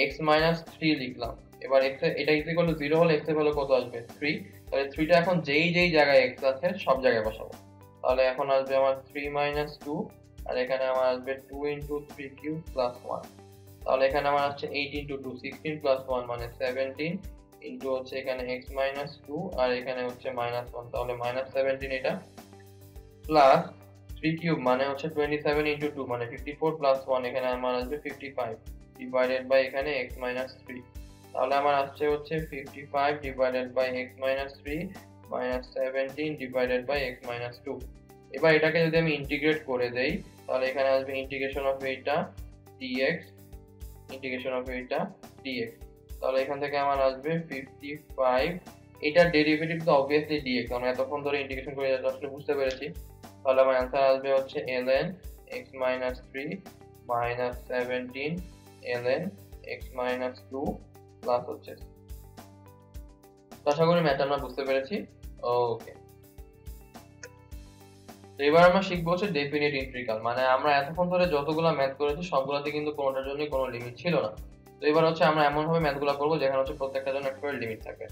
x minus 3 লিখলাম। এবার x এটা ইজ ইকুয়াল টু 0 হলে x এর ভ্যালু কত আসবে 3। তাহলে 3টা এখন যেই জায়গায় x আছে সব জায়গায় বসাবো। তাহলে এখন আসবে আমার 3 minus 2 আর এখানে আমার আসবে 2 into 3 কিউব প্লাস 1। তাহলে এখানে আমার আছে 8 into 2 16 plus 1 মানে 17 into হচ্ছে এখানে x minus 2 আর এখানে হচ্ছে minus 1। তাহলে minus 17 এটা প্লাস 3 কিউব মানে হচ্ছে 27 into 2 মানে 54 plus 1 এখানে আমার আসবে 55 ডিভাইডেড বাই এখানে x minus 3। তাহলে আমার আসছে হচ্ছে 55 divided by x minus 3 minus 17 divided by x minus 2। এবার এটাকে যদি আমি ইন্টিগ্রেট করে দেই তাহলে এখানে আসবে ইন্টিগ্রেশন অফ এইটা dx ইন্টিগ্রেশন অফ এইটা dx। তাহলে এখান থেকে আমার আসবে 55। এটার ডেরিভেটিভ তো অবভিয়াসলি dx, আমরা এতক্ষণ ধরে ইন্টিগ্রেশন করে যেটা আসলে বুঝতে পেরেছি। তাহলে আমার অ্যান্সার আসবে হচ্ছে ln x minus 3 minus 17 ln x minus 2 plus হচ্ছে। তো আশা করি ম্যাথটা আমরা বুঝতে পেরেছি। ওকে, তো এবার আমরা শিখবো হচ্ছে ডেফিনিট ইন্টিগ্রাল। মানে আমরা এতক্ষণ ধরে যতগুলো ম্যাথ করেছি সবগুলোতে কিন্তু কোনোটার জন্য কোনো লিমিট ছিল না। তো এবার হচ্ছে আমরা এমন ভাবে ম্যাথগুলো করবো যেখানে হচ্ছে প্রত্যেকটার জন্য একটা করে লিমিট থাকে।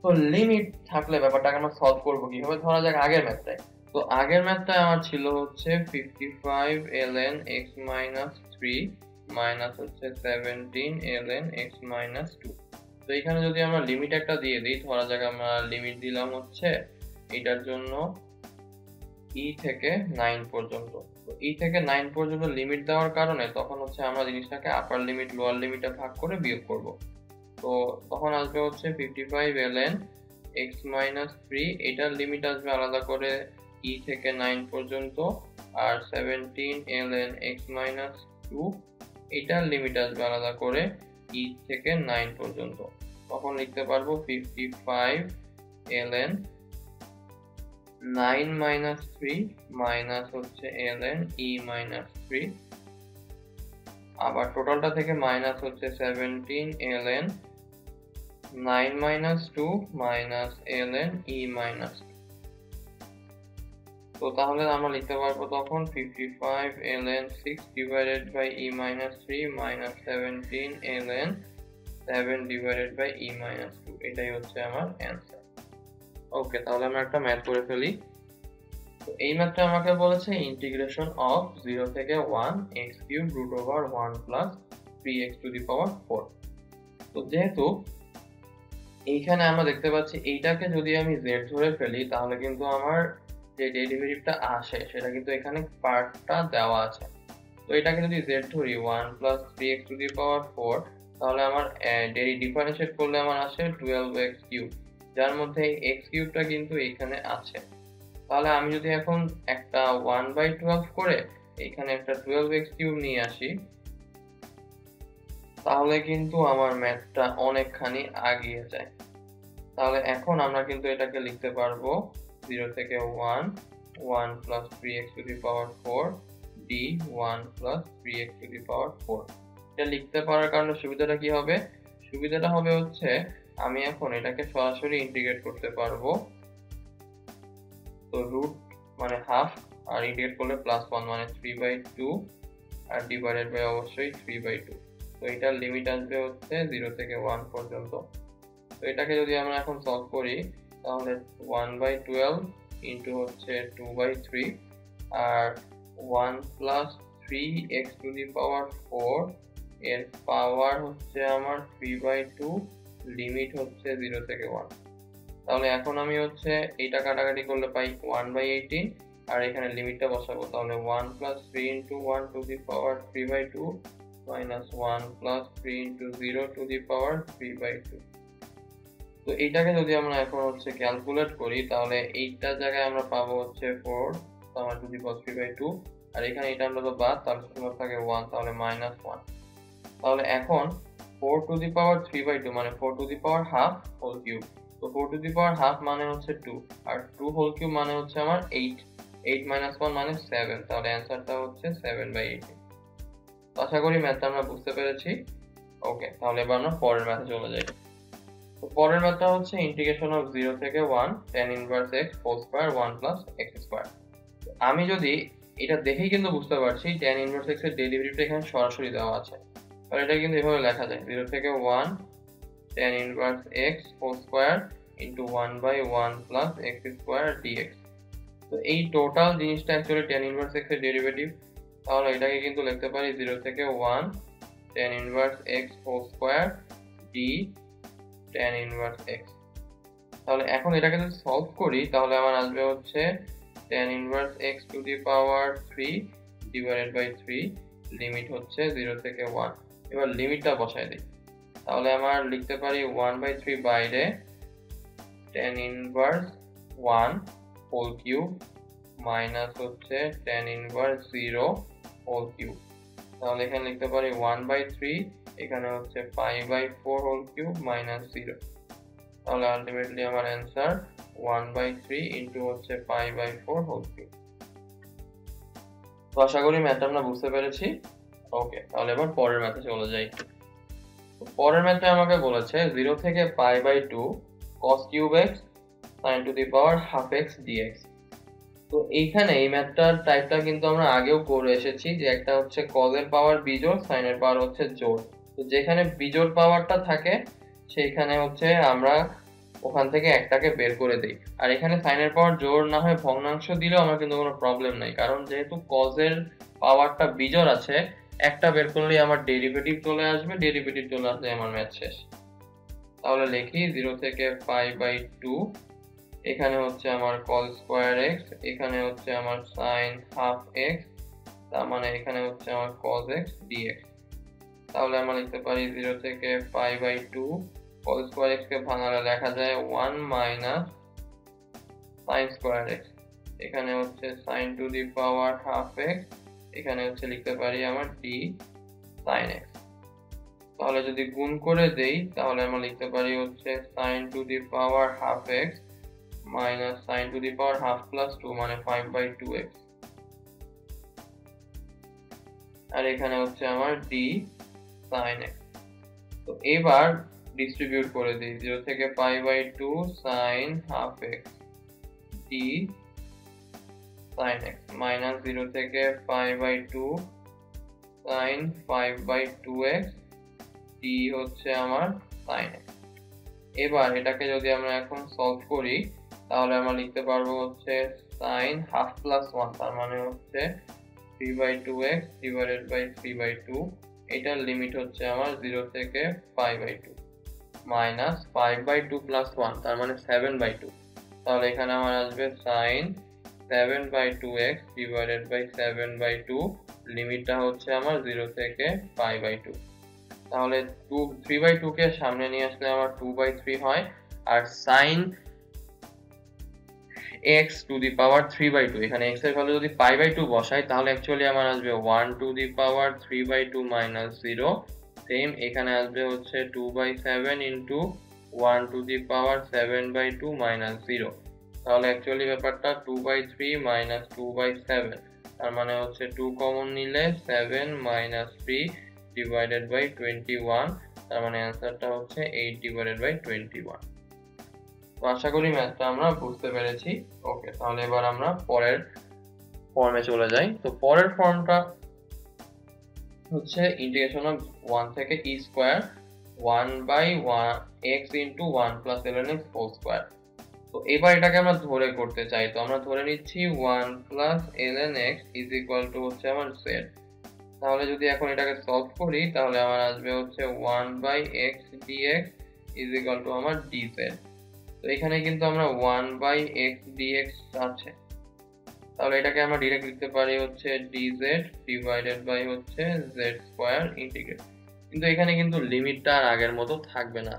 তো লিমিট থাকলে ব্যাপারটাকে আমরা সলভ করবো কিভাবে, ধরা যাক আগের ম্যাথটাই। তো আগের ম্যাথটায় আমার ছিল হচ্ছে 55 ln x minus 3 মাইনাস হচ্ছে 17 ln x minus 2। তো এখানে যদি আমরা লিমিট একটা দিয়ে দিই, ধরা যাক আমরা লিমিট দিলাম হচ্ছে এটার জন্য e থেকে 9 পর্যন্ত। তো e থেকে 9 পর্যন্ত লিমিট দেওয়ার কারণে তখন হচ্ছে আমরা জিনিসটাকে আপার লিমিট লোয়ার লিমিটে ভাগ করে বিয়োগ করব। তো তখন আসবে হচ্ছে 55 ln x minus 3 এটার লিমিট আসবে আলাদা করে e থেকে 9 পর্যন্ত, আর 17 ln x minus 2 এটার লিমিট আসবে আলাদা করে e থেকে 9 পর্যন্ত। তখন লিখতে পারবো 55 ln 9 minus 3 মাইনাস হচ্ছে ln e minus 3, আবার টোটালটা থেকে মাইনাস হচ্ছে 17 ln 9 minus 2 minus ln e minus 2। তো তাহলে আমরা লিখতে পারবো তখন 55 ln 6 divided by e minus 3 minus 17 ln 7 divided by e minus 2। এটাই হচ্ছে আমার অ্যান্সার। ওকে, তাহলে আমরা একটা ম্যাথ করে ফেলি। তো এই ম্যাথটা আমাকে বলেছে ইন্টিগ্রেশন অফ 0 থেকে 1 x cube root over 1 plus 3x to the power 4। তো যেহেতু এইখানে আমরা দেখতে পাচ্ছি এইটাকে যদি আমি z ধরে ফেলি তাহলে কিন্তু আমার যে ডেরিভেটিভটা আসে সেটা কিন্তু এখানে পার্টটা দেওয়া আছে। তো এটাকে যদি z ধরি 1 plus 3x to the power 4, তাহলে আমার ডিফারেন্সিয়েট করলে আমার আসে 12x কিউব, যার মধ্যে x কিউবটা কিন্তু এখানে আছে। তাহলে আমি যদি এখন একটা 1/12 করে এখানে একটা 12x কিউব নিয়ে আসি তাহলে কিন্তু আমার ম্যাথটা অনেকখানি আগিয়ে যায়। তাহলে এখন আমরা কিন্তু এটাকে লিখতে পারবো 0 থেকে 1 1 plus 3x to the power 4 d 1 plus 3x to the power 4। এটা লিখতে পারার কারণে সুবিধাটা কি হবে, সুবিধাটা হবে হচ্ছে আমি এখন এটাকে সরাসরি ইন্টিগ্রেট করতে পারবো। তো রুট মানে হাফ আর ইন্টিগ্রেট করলে প্লাস 1 মানে 3/2 আর ডিভাইডেড বাই অবশ্যই 3/2। তো এটার লিমিট আসবে হচ্ছে 0 থেকে 1 পর্যন্ত। তো এটাকে যদি আমরা এখন সলভ করি তাহলে 1/12 ইন্টু হচ্ছে 2/3 আর 1 plus 3x to the power 4 এর পাওয়ার হচ্ছে আমার 3/2, লিমিট হচ্ছে 0 থেকে 1। তাহলে এখন আমি হচ্ছে এইটা কাটাকাটি করলে পাই 1/18 আর এখানে লিমিটটা বসাবো। তাহলে 1 plus 3 into 1 to the power 3/2 minus 1 plus 3 into 0 to the power 3/2। তো এইটাকে যদি আমরা এখন হচ্ছে ক্যালকুলেট করি তাহলে এইটার জায়গায় আমরা পাবো হচ্ছে 4 আমার টু দি পাওয়ার 3/2 আর এখানে এটা আমরা তো বাদ, তাহলে শুধু থাকে 1, তাহলে মাইনাস 1। তাহলে এখন 4 টু দি পাওয়ার 3/2 মানে 4 to the power half whole cube. তো 4 টু দি পাওয়ার হাফ মানে হচ্ছে 2 আর 2 হোল কিউব মানে হচ্ছে আমার 8, 8 মাইনাস 1 মানে 7। তাহলে অ্যান্সারটা হচ্ছে 7/18। তো আশা করি ম্যাথটা আমরা বুঝতে পেরেছি। ওকে, তাহলে এবার আমরা পরের ম্যাথে চলে যাই। তো পরের ম্যাথটা হচ্ছে ইন্টিগ্রেশন অফ 0 থেকে 1 tan inverse x whole square 1 plus x square. আমি যদি এটা দেখেই কিন্তু বুঝতে পারছি tan ইনভার্স x এর ডেরিভেটিভটা এখানে সরাসরি দেওয়া আছে। আর এটা কিন্তু এভাবে লেখা যায় 0 থেকে 1 tan inverse x whole square into 1/1 plus x square dx। তো এই টোটাল জিনিসটা অ্যাকচুয়ালি tan ইনভার্স x এর ডেরিভেটিভ। তাহলে এটাকে কিন্তু লিখতে পারি 0 থেকে 1 tan inverse x whole square d tan inverse x। তাহলে এখন এটাকে যদি সলভ করি তাহলে আমার আসবে হচ্ছে tan inverse x to the power 3 divided by 3, limit হচ্ছে 0 থেকে 1। এবার লিমিটটা বসাই দিই। তাহলে আমার লিখতে পারি 1/3 বাইরে tan inverse 1 whole cube minus হচ্ছে tan ইনভার্স 0 হোল কিউব। তাহলে এখানে লিখতে পারি 1/3, এখানে হচ্ছে 5/4 হোল কিউব মাইনাস 0। তাহলে আলটিমেটলি আমার অ্যান্সার 1/3 ইন্টু হচ্ছে 5/4 হোল কিউব। তো আশা করি ম্যাথটা আমরা বুঝতে পেরেছি। ওকে, তাহলে এবার পরের ম্যাথে চলে যাই। তো পরের ম্যাথে আমাকে বলেছে 0 থেকে π/2 cos cube x sin two the power half x dx। তো এইখানে এই ম্যাথটার টাইপটা কিন্তু আমরা আগেও করে এসেছি যে একটা হচ্ছে cos এর পাওয়ার বিজোড়, sin এর পাওয়ার হচ্ছে জোড়। তো যেখানে বিজোড় পাওয়ারটা থাকে সেইখানে হচ্ছে আমরা ওখান থেকে একটাকে বের করে দেই। আর এখানে sin এর পাওয়ার জোড় না হয় ভগ্নাংশ দিলেও আমার কিন্তু কোনো প্রবলেম নাই, কারণ যেহেতু cos এর পাওয়ারটা বিজোড় আছে একটা বের করলেই আমার ডেরিভেটিভ চলে আসবে, ডেরিভেটিভ চলে আসলে আমার ম্যাথ শেষ। তাহলে লিখি 0 থেকে π/2, এখানে হচ্ছে আমার cos স্কয়ার x, এখানে হচ্ছে আমার sin হাফ x, তার মানে এখানে হচ্ছে আমার cos x dx। তাহলে আমরা লিখতে পারি 0 থেকে π/2 cos স্কয়ার x কে ভাঙালে লেখা যায় 1 মাইনাস sin স্কয়ার x, এখানে হচ্ছে sin two the power half x, এখানে হচ্ছে লিখতে পারি আমার d sin x। তাহলে যদি গুণ করে দেই তাহলে আমরা লিখতে পারি হচ্ছে sin two the power half x minus sin two the power half plus 2 মানে 5/2x, আর এখানে হচ্ছে আমার d sin x। তো এবার ডিস্ট্রিবিউট করে দিই 0 থেকে π/2 sin half x d sin x minus 0 থেকে π/2 sin 5/2x d হচ্ছে আমার sin x। এবার এটাকে যদি আমরা এখন সলভ করি তাহলে আমরা লিখতে পারবো হচ্ছে sin হাফ প্লাস 1, তার মানে হচ্ছে 3/2x ডিভাইডেড বাই 3/2, এটার লিমিট হচ্ছে আমার 0 থেকে π/2 মাইনাস 5/2 প্লাস 1, তার মানে 7/2। তাহলে এখানে আমার আসবে sin 7/2x ডিভাইডেড বাই 7/2, লিমিটটা হচ্ছে আমার 0 থেকে π/2। তাহলে 3/2 কে সামনে নিয়ে আসলে আমার 2/3 হয়, আর sin x to the power 3/2, এখানে x এর ভ্যালু যদি π/2 বসাই তাহলে অ্যাকচুয়ালি আমার আসবে 1 to the power 3/2 minus 0, same এখানে আসবে হচ্ছে 2/7 into 1 to the power 7/2 minus 0। তাহলে অ্যাকচুয়ালি ব্যাপারটা 2/3 মাইনাস 2/7, তার মানে হচ্ছে 2 কমন নিলে 7 মাইনাস 3 ডিভাইডেড বাই 21, তার মানে অ্যান্সারটা হচ্ছে 8 ডিভাইডেড বাই 21। তো আশা করি ম্যাথটা আমরা বুঝতে পেরেছি। ওকে, তাহলে এবার আমরা পরের ফর্মে চলে যাই। তো পরের ফর্মটা হচ্ছে ইন্টিগ্রেশন অফ 1 থেকে e square 1/1 x into 1 plus ln x whole square. তো এবার এটাকে আমরা ধরে করতে চাই, তো আমরা ধরে নিচ্ছি 1 plus ln x is equal to হচ্ছে আমার z। তাহলে যদি এখন এটাকে সলভ করি তাহলে আমার আসবে হচ্ছে 1/x dx is equal to আমার dz। তো এখানে কিন্তু আমরা 1/x dx আছে, তাহলে এটাকে আমরা ডাইরেক্ট লিখতে পারি হচ্ছে dz ডিভাইডেড বাই হচ্ছে z স্কয়ার ইন্টিগ্রেট। কিন্তু এখানে কিন্তু লিমিটটা আর আগের মতো থাকবে না,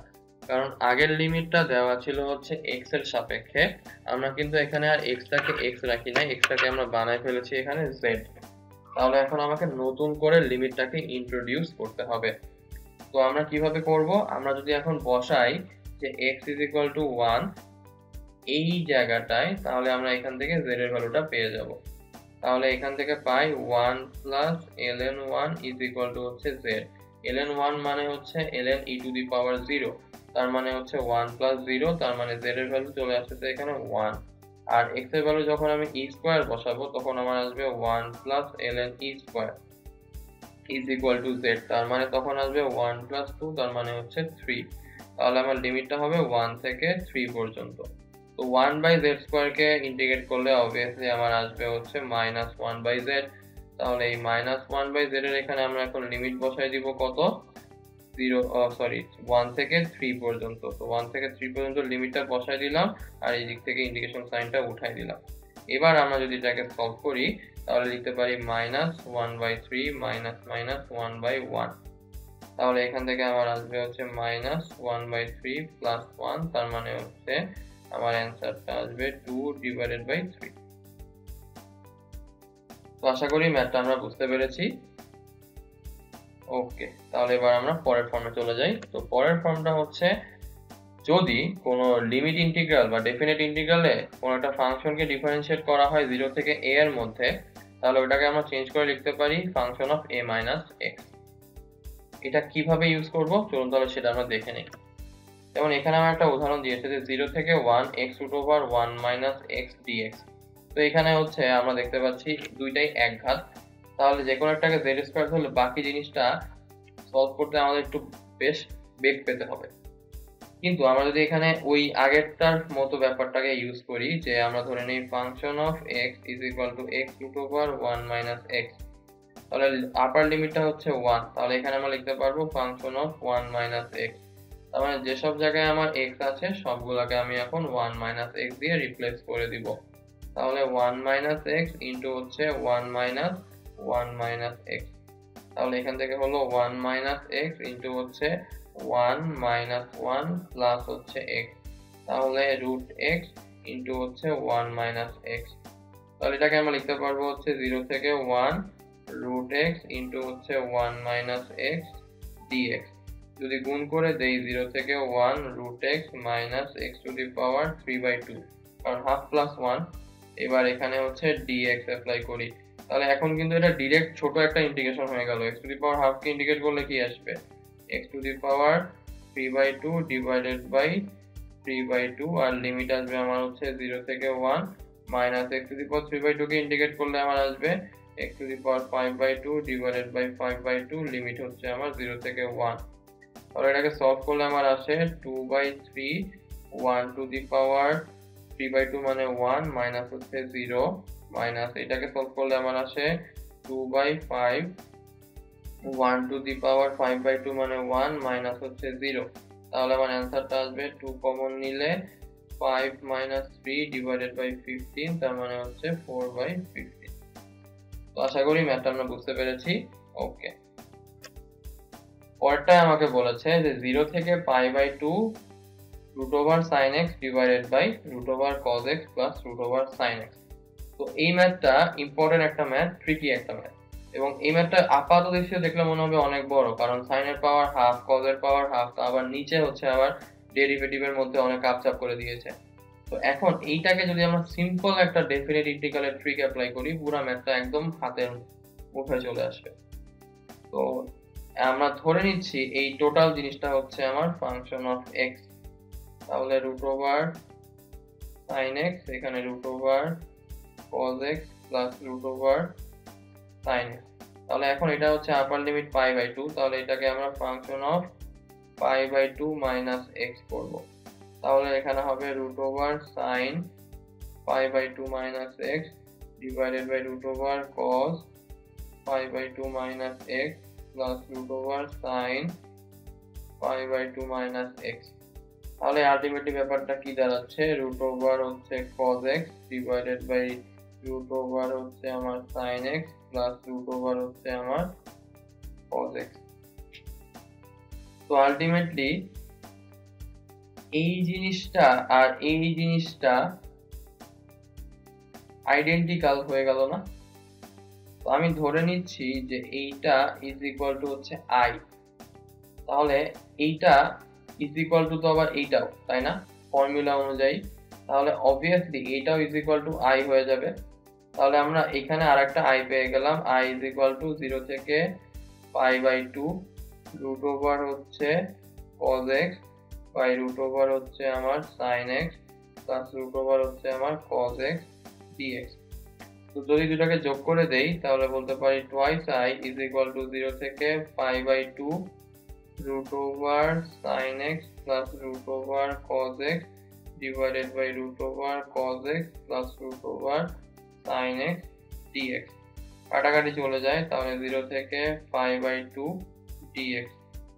কারণ আগের লিমিটটা দেওয়া ছিল হচ্ছে x এর সাপেক্ষে, আমরা কিন্তু এখানে আর x টাকে x রাখি না, x টাকে আমরা বানায় ফেলেছি এখানে z। তাহলে এখন আমাকে নতুন করে লিমিটটাকে ইন্ট্রোডিউস করতে হবে। তো আমরা কিভাবে করব, আমরা যদি এখন বসাই যে x ইজ ইকুয়াল টু 1 এই জায়গাটায়, তাহলে আমরা এখান থেকে z এর ভ্যালুটা পেয়ে যাব। তাহলে এখান থেকে পাই 1 plus ln 1 is equal to হচ্ছে z। ln 1 মানে হচ্ছে ln e টু দি পাওয়ার 0, তার মানে হচ্ছে 1 প্লাস 0, তার মানে z এর ভ্যালু চলে আসছে এখানে 1। আর x এর ভ্যালু যখন আমি e স্কয়ার বসাবো তখন আমার আসবে 1 plus ln e square is equal two z, তার মানে তখন আসবে 1 প্লাস 2, তার মানে হচ্ছে 3। তাহলে আমার লিমিটটা হবে 1 থেকে 3 পর্যন্ত। তো 1/z স্কয়ার কে ইন্টিগ্রেট করলে obviously আমার আসবে হচ্ছে -1/z। তাহলে এই -1/z এর এখানে আমরা এখন লিমিট বসাই দিব কত, 1 থেকে 3 পর্যন্ত। তো 1 থেকে 3 পর্যন্ত লিমিটটা বসাই দিলাম আর এই দিক থেকে ইন্টিগ্রেশন সাইনটা উঠাই দিলাম। এবার আমরা যদি এটাকে সলভ করি তাহলে লিখতে পারি -1/3 -1/1। তাহলে এখান থেকে আমার আসবে হচ্ছে -1/3 প্লাস 1, তার মানে হচ্ছে আমার অ্যান্সারটা আসবে 2/3। তো আশা করি ম্যাথটা আমরা বুঝতে পেরেছি। ওকে, তাহলে এবার আমরা পরের ফর্মে চলে যাই। তো পরের ফর্মটা হচ্ছে যদি কোনো লিমিট ইন্টিগ্রাল বা ডেফিনিট ইন্টিগ্রালে কোনো একটা ফাংশনকে ডিফারেন্সিয়েট করা হয় 0 থেকে a এর মধ্যে, তাহলে ওটাকে আমরা চেঞ্জ করে লিখতে পারি function of a minus x। এটা কিভাবে ইউজ করব চলুন তাহলে সেটা আমরা দেখে নিই। যেমন এখানে আমার একটা উদাহরণ দিয়েছে যে 0 থেকে 1 x root over 1 minus x dx। তো এখানে হচ্ছে আমরা দেখতে পাচ্ছি দুইটাই এক ঘাত, তাহলে যে কোনো একটাকে z স্কয়ার ধরলে বাকি জিনিসটা সলভ করতে আমাদের একটু বেশ বেগ পেতে হবে। কিন্তু আমরা যদি এখানে ওই আগেরটার মতো ব্যাপারটাকে ইউজ করি যে আমরা ধরে নিই function of x is equal to x root over 1 minus x, তাহলে আপার লিমিটটা হচ্ছে 1, তাহলে এখানে আমরা লিখতে পারবো ফাংশন অফ 1 মাইনাস x। তার মানে যেসব জায়গায় আমার x আছে সবগুলোকে আমি এখন 1 মাইনাস x দিয়ে রিপ্লেস করে দিব। তাহলে 1 মাইনাস x ইনটু হচ্ছে 1 মাইনাস 1 মাইনাস x, তাহলে এখান থেকে হলো 1 মাইনাস x ইনটু হচ্ছে 1 মাইনাস 1 প্লাস হচ্ছে x, তাহলে রুট x ইনটু হচ্ছে 1 মাইনাস x। তাহলে এটাকে আমরা লিখতে পারবো হচ্ছে 0 থেকে 1 রুট x ইনটু হচ্ছে 1 মাইনাস x dx। যদি গুণ করে দেই 0 থেকে 1 root x minus x to the power 3/2, কারণ হাফ প্লাস 1। এবার এখানে হচ্ছে dx অ্যাপ্লাই করি, তাহলে এখন কিন্তু এটা ডাইরেক্ট ছোট একটা ইন্টিগ্রেশন হয়ে গেল। x to the power half কে ইন্টিগ্রেট করলে কি আসবে, x to the power 3/2 divided by 3/2, আর লিমিট আসবে আমার হচ্ছে 0 থেকে 1 minus x to the power 3/2 কে ইন্টিগ্রেট করলে আমার আসবে x to the power 5/2 divided by 5/2, limit হচ্ছে আমার 0 থেকে 1। তাহলে এটাকে সলভ করলে আমার আসে 2/3 1 টু দি পাওয়ার 3/2 মানে 1 মাইনাস হচ্ছে 0 মাইনাস এটাকে সলভ করলে আমার আসে 2/5 1 টু দি পাওয়ার 5/2 মানে 1 মাইনাস হচ্ছে 0। তাহলে আমার অ্যান্সারটা আসবে 2 কমন নিলে 5 মাইনাস 3 ডিভাইডেড বাই 15, তার মানে হচ্ছে 4/15। তো আশা করি ম্যাথটা আমরা বুঝতে পেরেছি। ওকে, পরেরটা আমাকে বলেছে যে 0 থেকে π/2 root over sin x divided by root over cos x plus root over sin x। তো এই ম্যাথটা ইম্পর্টেন্ট একটা ম্যাথ, ট্রিকি একটা ম্যাথ, এবং এই ম্যাথটা আপাত দৃষ্টিতে দেখলে মনে হবে অনেক বড়, কারণ sin এর পাওয়ার হাফ cos এর পাওয়ার হাফ, আবার নিচে হচ্ছে আবার ডেরিভেটিভের মধ্যে অনেক কাপচাপ করে দিয়েছে। তো এখন এইটাকে যদি আমরা সিম্পল একটা ডেফিনিট ইন্টিগ্রালের ট্রিক অ্যাপ্লাই করি, পুরো ম্যাথটা একদম হাতের মুঠোয় চলে আসবে। তো আমরা ধরে নিচ্ছি এই টোটাল জিনিসটা হচ্ছে আমার ফাংশন অফ x, তাহলে রুট ওভার sin x, এখানে root over cos x plus root over sin x। তাহলে এখন এটা হচ্ছে আপার লিমিট π/2, তাহলে এটাকে আমরা ফাংশন অফ π/2 মাইনাস এক্স করব। তাহলে এখানে হবে রুট ওভার সাইন π/2 মাইনাস এক্স divided by root over cos π/2 minus এক্স plus root over sine π/2 minus এক্স। তাহলে আলটিমেটলি ব্যাপারটা কি দাঁড়াচ্ছে, রুট ওভার হচ্ছে cos x divided by root over হচ্ছে আমার sin x plus root over হচ্ছে আমার cos x। তো আলটিমেটলি এই জিনিসটা আর এই জিনিসটা আইডেন্টিক্যাল হয়ে গেল না? তো আমি ধরে নিচ্ছি যে এইটা ইজ ইকুয়াল টু হচ্ছে i, তাহলে এইটা ইজ ইকুয়াল টু তো আবার এইটাও, তাই না, ফর্মুলা অনুযায়ী। তাহলে অবভিয়াসলি এইটাও ইজ ইকুয়াল টু i হয়ে যাবে। তাহলে আমরা এখানে আরেকটা i পেয়ে গেলাম, i ইজ ইকুয়াল টু 0 থেকে π/2 রুট ওভার হচ্ছে cos x by root over হচ্ছে আমার sin x plus root over হচ্ছে আমার cos x dx। তো যদি দুটাকে যোগ করে দেই তাহলে বলতে পারি twice i is equal to 0 থেকে π/2 root over sin x plus root over cos x divided by root over cos x plus root over sin x dx। কাটাকাটি চলে যায়, তাহলে 0 থেকে π/2 dx।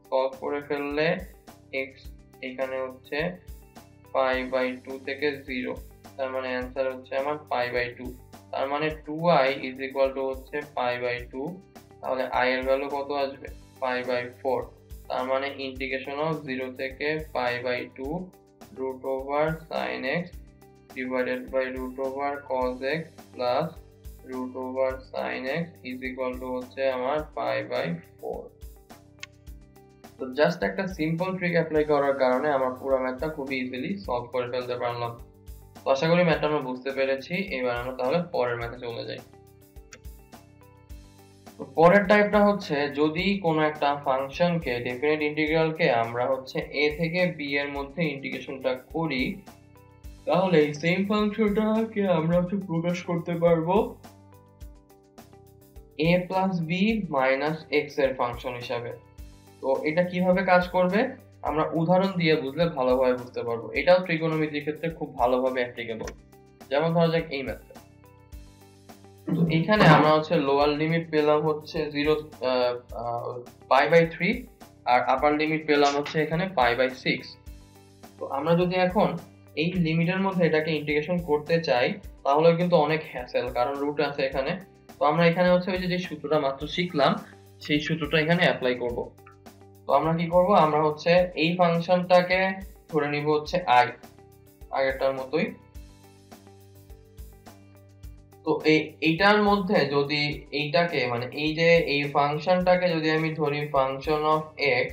সলভ করে ফেললে x এখানে হচ্ছে π/2 থেকে 0, তার মানে অ্যান্সার হচ্ছে আমার π/2। তার মানে 2i ইজ ইকুয়াল টু হচ্ছে π/2, তাহলে i এর ভ্যালু কত আসবে, π/4। তার মানে ইন্টিগ্রেশন অফ 0 থেকে π/2 root over sin x divided by root over cos x plus root over sin x is equal to হচ্ছে আমার π/4। তো জাস্ট একটা সিম্পল ট্রিক অ্যাপ্লাই করার কারণে আমার পুরো ম্যাথটা খুব ইজিলি সলভ করে ফেলতে পারলাম। তো আশা করি ম্যাথটা আমরা বুঝতে পেরেছি। এবার আমরা তাহলে পরের ম্যাথে চলে যাই। তো পরের টাইপটা হচ্ছে যদি কোনো একটা ফাংশনকে ডেফিনিট ইন্টিগ্রালকে আমরা হচ্ছে a থেকে b এর মধ্যে ইন্টিগ্রেশনটা করি, তাহলে এই সেম ফাংশনটাকে আমরা হচ্ছে প্রকাশ করতে পারবো a plus b minus x এর ফাংশন হিসাবে। তো এটা কিভাবে কাজ করবে আমরা উদাহরণ দিয়ে বুঝলে ভালোভাবে বুঝতে পারবো। এটাও ত্রিকোণমিতির ক্ষেত্রে খুব ভালোভাবে অ্যাপ্লিকেবল। যেমন ধরা যাক এই ম্যাথটা। তো এখানে আমরা হচ্ছে লোয়ার লিমিট পেলাম হচ্ছে 0 π/3 আর আপার লিমিট পেলাম হচ্ছে এখানে π/6। তো আমরা যদি এখন এই লিমিটের মধ্যে এটাকে ইন্টিগ্রেশন করতে চাই তাহলে কিন্তু অনেক হ্যাসেল, কারণ রুট আছে এখানে। তো আমরা এখানে হচ্ছে ওই যে সূত্রটা মাত্র শিখলাম সেই সূত্রটা এখানে অ্যাপ্লাই করব। তো আমরা কি করব, আমরা হচ্ছে এই ফাংশনটাকে ধরে নিব হচ্ছে i, আগেরটার মতোই। তো এইটার মধ্যে যদি এইটাকে মানে এই যে এই ফাংশনটাকে যদি আমি ধরি ফাংশন অফ x,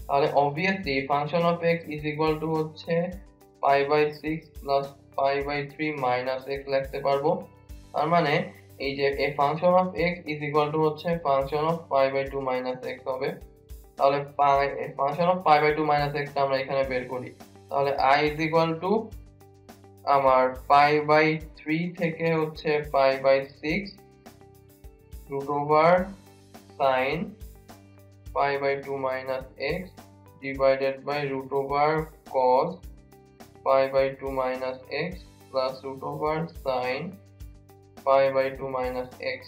তাহলে obviously function of x is equal to হচ্ছে π/6 প্লাস π/3 মাইনাস x লিখতে পারবো। তার মানে এই যে এই function of x is equal to হচ্ছে ফাংশন অফ π/2 মাইনাস x হবে। তাহলে ফাংশন অফ π/2 মাইনাস x টা আমরা এখানে বের করি। তাহলে i ইজ ইকুয়াল টু আমার π/3 থেকে হচ্ছে π/6 root over sin π/2 minus x divided by root over cos π/2 minus x plus root over sin π/2 minus x।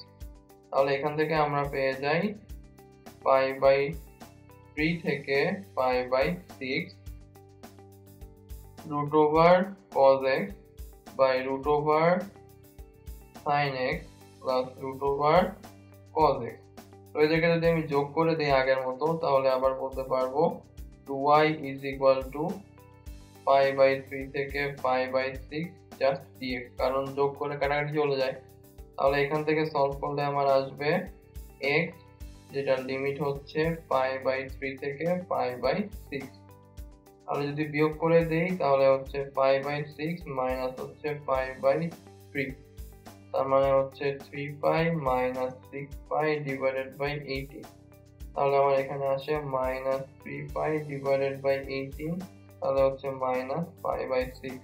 তাহলে এখান থেকে আমরা পেয়ে যাই π/3 থেকে π/6 root over cos x by root over sin x plus root over cos x। তো এই জায়গায় যদি আমি যোগ করে দেই আগের মতো তাহলে আবার বলতে পারবো 2y is equal to π/3 থেকে π/6 just dx, কারণ যোগ করে কাটাকাটি চলে যায়। তাহলে এখান থেকে সলভ করলে আমার আসবে x যেটা লিমিট হচ্ছে π/3 থেকে π/6। তাহলে যদি বিয়োগ করে দেই তাহলে হচ্ছে π/6 মাইনাস হচ্ছে π/3, তার মানে হচ্ছে 3π মাইনাস 6π ডিভাইডেড বাই 18। তাহলে আমার এখানে আসে মাইনাস 3π ডিভাইডেড বাই 18, তাহলে হচ্ছে মাইনাস π/6।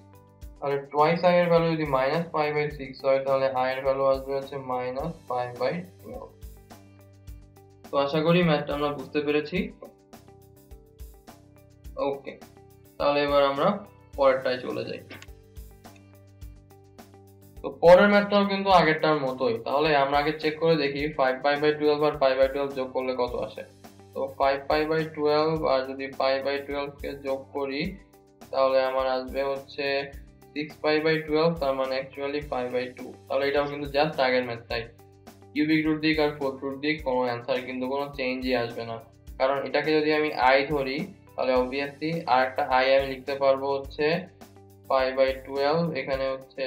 তাহলে টুয়াইস i এর ভ্যালু যদি মাইনাস π/6 হয় তাহলে i এর ভ্যালু আসবে হচ্ছে মাইনাস π/12। আশা করি ম্যাথটা আমরা বুঝতে পেরেছি। ওকে, তাহলে এবার আমরা পরেরটায় চলে যাই। তো পরের ম্যাথটাও কিন্তু আগেরটার মতোই। তাহলে আমরা আগে চেক করে দেখি 5π/12 আর π/12 যোগ করলে কত আসে। তো 5π/12 আর যদি π/12 কে যোগ করি তাহলে আমার আসবে হচ্ছে 6π/12, তার মানে অ্যাকচুয়ালি π/2। তাহলে এটাও কিন্তু জাস্ট আগের ম্যাথটাই। কিউবিক রুট দিক আর ফোর্থ রুট দিক কোনো অ্যান্সার কিন্তু কোনো চেঞ্জই আসবে না, কারণ এটাকে যদি আমি আই ধরি তাহলে অবভিয়াসলি আর একটা আই আমি লিখতে পারবো হচ্ছে π/12, এখানে হচ্ছে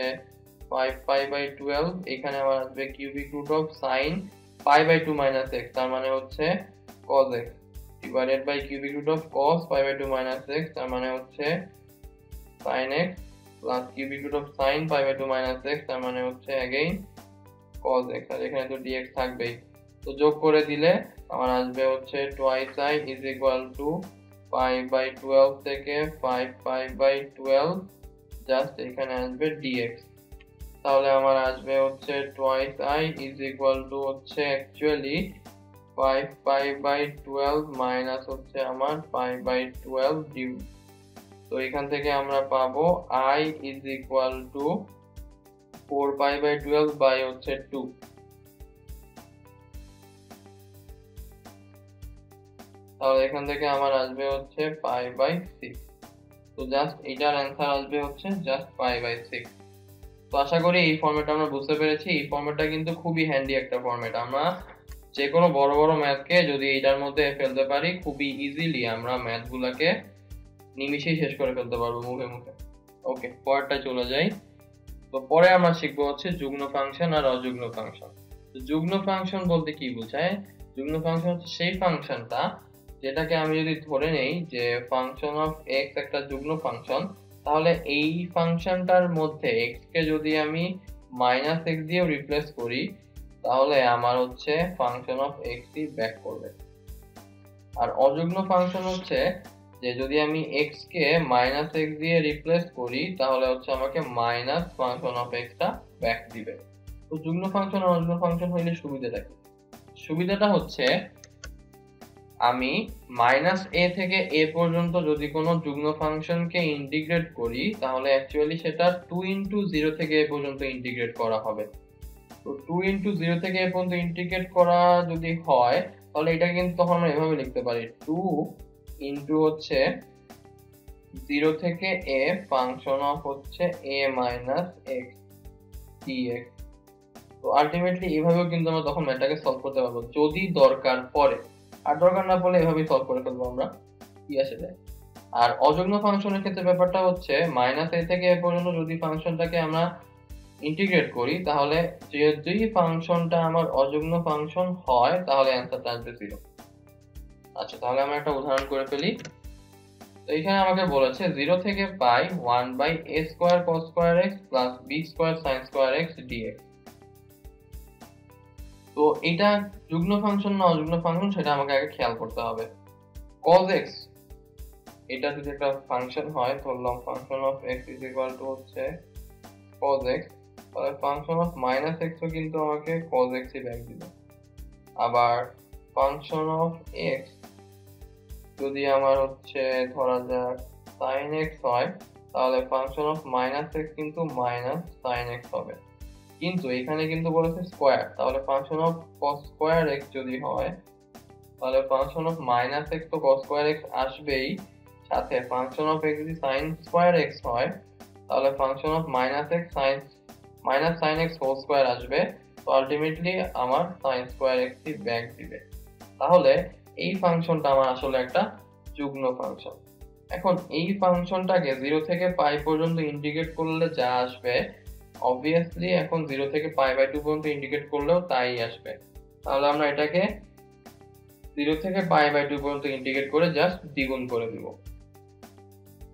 5π/12, এখানে আমার আসবে cubic root of sine π/2 - x, তার মানে হচ্ছে cos x divided by cubic root of cos π/2 - x, তার মানে হচ্ছে sin x plus cubic root of sine π/2 - x, তার মানে হচ্ছে अगेन cos x, আর এখানে তো dx থাকবেই। তো যোগ করে দিলে আমার আসবে হচ্ছে twice i is equal to π/12 থেকে 5π/12 জাস্ট এখানে আসবে dx। তাহলে আমার আসবে হচ্ছে twice i is equal to হচ্ছে অ্যাকচুয়ালি 5π/12 মাইনাস হচ্ছে আমার π/12 ডিউ। তো এখান থেকে আমরা পাবো i is equal to 4π/12 by হচ্ছে 2। তাহলে এখান থেকে আমার আসবে হচ্ছে π/6। তো জাস্ট এটার অ্যান্সার আসবে হচ্ছে জাস্ট π/6। তো আশা করি এই ফরম্যাটটা আমরা বুঝতে পেরেছি। এই ফরম্যাটটা কিন্তু খুবই হ্যান্ডি একটা ফরম্যাট। আমরা যে কোনো বড় বড় ম্যাথকে যদি এটার মধ্যে ফেলতে পারি খুবই ইজিলি আমরা ম্যাথগুলোকে নিমিশেই শেষ করে ফেলতে পারবো মুখে মুখে। ওকে, পরেরটা চলে যাই। তো পরে আমরা শিখবো হচ্ছে যুগ্ম ফাংশন আর অযুগ্ম ফাংশন। তো যুগ্ম ফাংশন বলতে কি বোঝায়? যুগ্ম ফাংশন হচ্ছে সেই ফাংশনটা যেটাকে আমি যদি ধরে নেই যে ফাংশন অফ এক্স একটা যুগ্ম ফাংশন, তাহলে এই ফাংশনটার মধ্যে এক্স কে যদি আমি -x দিয়ে রিপ্লেস করি তাহলে আমার হচ্ছে function of x E back করবে। আর অযুগ্ম ফাংশন হচ্ছে যে যদি আমি x কে -x দিয়ে রিপ্লেস করি তাহলে হচ্ছে আমাকে মাইনাস ফাংশন অফ x টা ব্যাক দিবে। তো যুগ্ম ফাংশন আর অযুগ্ম ফাংশন হইলে সুবিধাটা কি? সুবিধাটা হচ্ছে আমি -a থেকে a পর্যন্ত যদি কোনো যুগ্ম ফাংশনকে ইন্টিগ্রেট করি তাহলে অ্যাকচুয়ালি সেটা 2 × 0 থেকে a পর্যন্ত ইন্টিগ্রেট করা হবে। তো 2 × 0 থেকে a পর্যন্ত ইন্টিগ্রেট করা যদি হয় তাহলে এটা কিন্তু তখন আমরা এভাবে লিখতে পারি 2 ইনটু হচ্ছে 0 থেকে a ফাংশন অফ হচ্ছে a - x dx। তো আলটিমেটলি এভাবেও কিন্তু আমরা তখন ম্যাথটাকে সলভ করতে পারবো যদি দরকার পড়ে, আর দরকার না পড়লে এভাবেই সলভ করে ফেলবো আমরা, কি আসে যায়। আর অযুগ্ম ফাংশনের ক্ষেত্রে ব্যাপারটা হচ্ছে -a থেকে a পর্যন্ত যদি ফাংশনটাকে আমরা ইন্টিগ্রেট করি তাহলে যদি ফাংশনটা আমার অযুগ্ম ফাংশন হয় তাহলে অ্যান্সারটা আসবে 0। আচ্ছা, তাহলে আমরা একটা উদাহরণ করে ফেলি। তো এখানে আমাকে বলেছে 0 থেকে π 1/a² cos² x প্লাস b² sin² x dx। তো এটা যুগ্ম ফাংশন না অযুগ্ম ফাংশন সেটা আমাকে আগে খেয়াল করতে হবে। cos x এটা যদি একটা ফাংশন হয়, ধরলাম function of x is equal to হচ্ছে cos x, তাহলে ফাংশন অফ -x ও কিন্তু আমাকে cos x ই ব্যাক দিবে। আবার ফাংশন অফ x যদি আমার হচ্ছে ধরা যাক sin x হয় তাহলে ফাংশন অফ -x কিন্তু sin x হবে। কিন্তু এখানে কিন্তু বলেছে স্কয়ার, তাহলে ফাংশন অফ cos² x যদি হয় তাহলে ফাংশন অফ -x তো cos² x আসবেই, সাথে ফাংশন অফ x যদি sin² x হয় তাহলে function of -x sin x whole square আসবে। তো আলটিমেটলি আমার sin² x ই ব্যাক দিবে। তাহলে এই ফাংশনটা আমার আসলে একটা যুগ্ম ফাংশন। এখন এই ফাংশনটাকে 0 থেকে π পর্যন্ত ইন্টিগ্রেট করলে যা আসবে obviously এখন 0 থেকে π/2 পর্যন্ত ইন্টিগ্রেট করলেও তাই আসবে। তাহলে আমরা এটাকে 0 থেকে π/2 পর্যন্ত ইন্টিগ্রেট করে জাস্ট দ্বিগুণ করে দিব।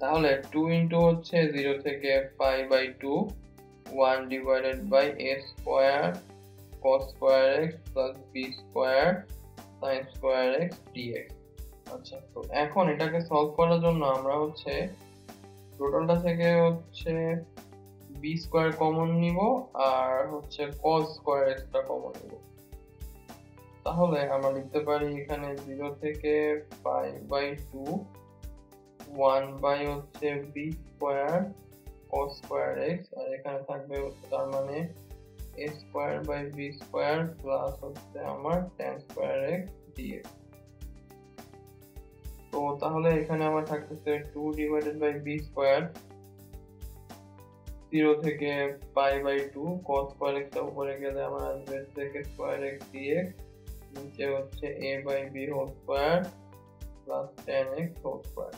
তাহলে 2 ইনটু হচ্ছে 0 থেকে π/2 1 divided by a² cos² x প্লাস b² sin² x dx। আচ্ছা, তো এখন এটাকে সলভ করার জন্য আমরা হচ্ছে টোটালটা থেকে হচ্ছে b² কমন নিব আর হচ্ছে cos² x টা কমন নিব। তাহলে আমরা লিখতে পারি এখানে 0 থেকে π/2 1 বাই হচ্ছে b square cos square x, আর এখানে থাকবে তার মানে a square by b square plus হচ্ছে আমার tan স্কয়ার x dx। তো তাহলে এখানে আমার থাকতেছে 2 ডিভাইডেড বাই b স্কয়ার 0 থেকে π/2 cos স্কয়ার x টা উপরে গেলে আমার আসবে sec স্কয়ার x dx, নিচে হচ্ছে a by b whole square plus tan x whole square.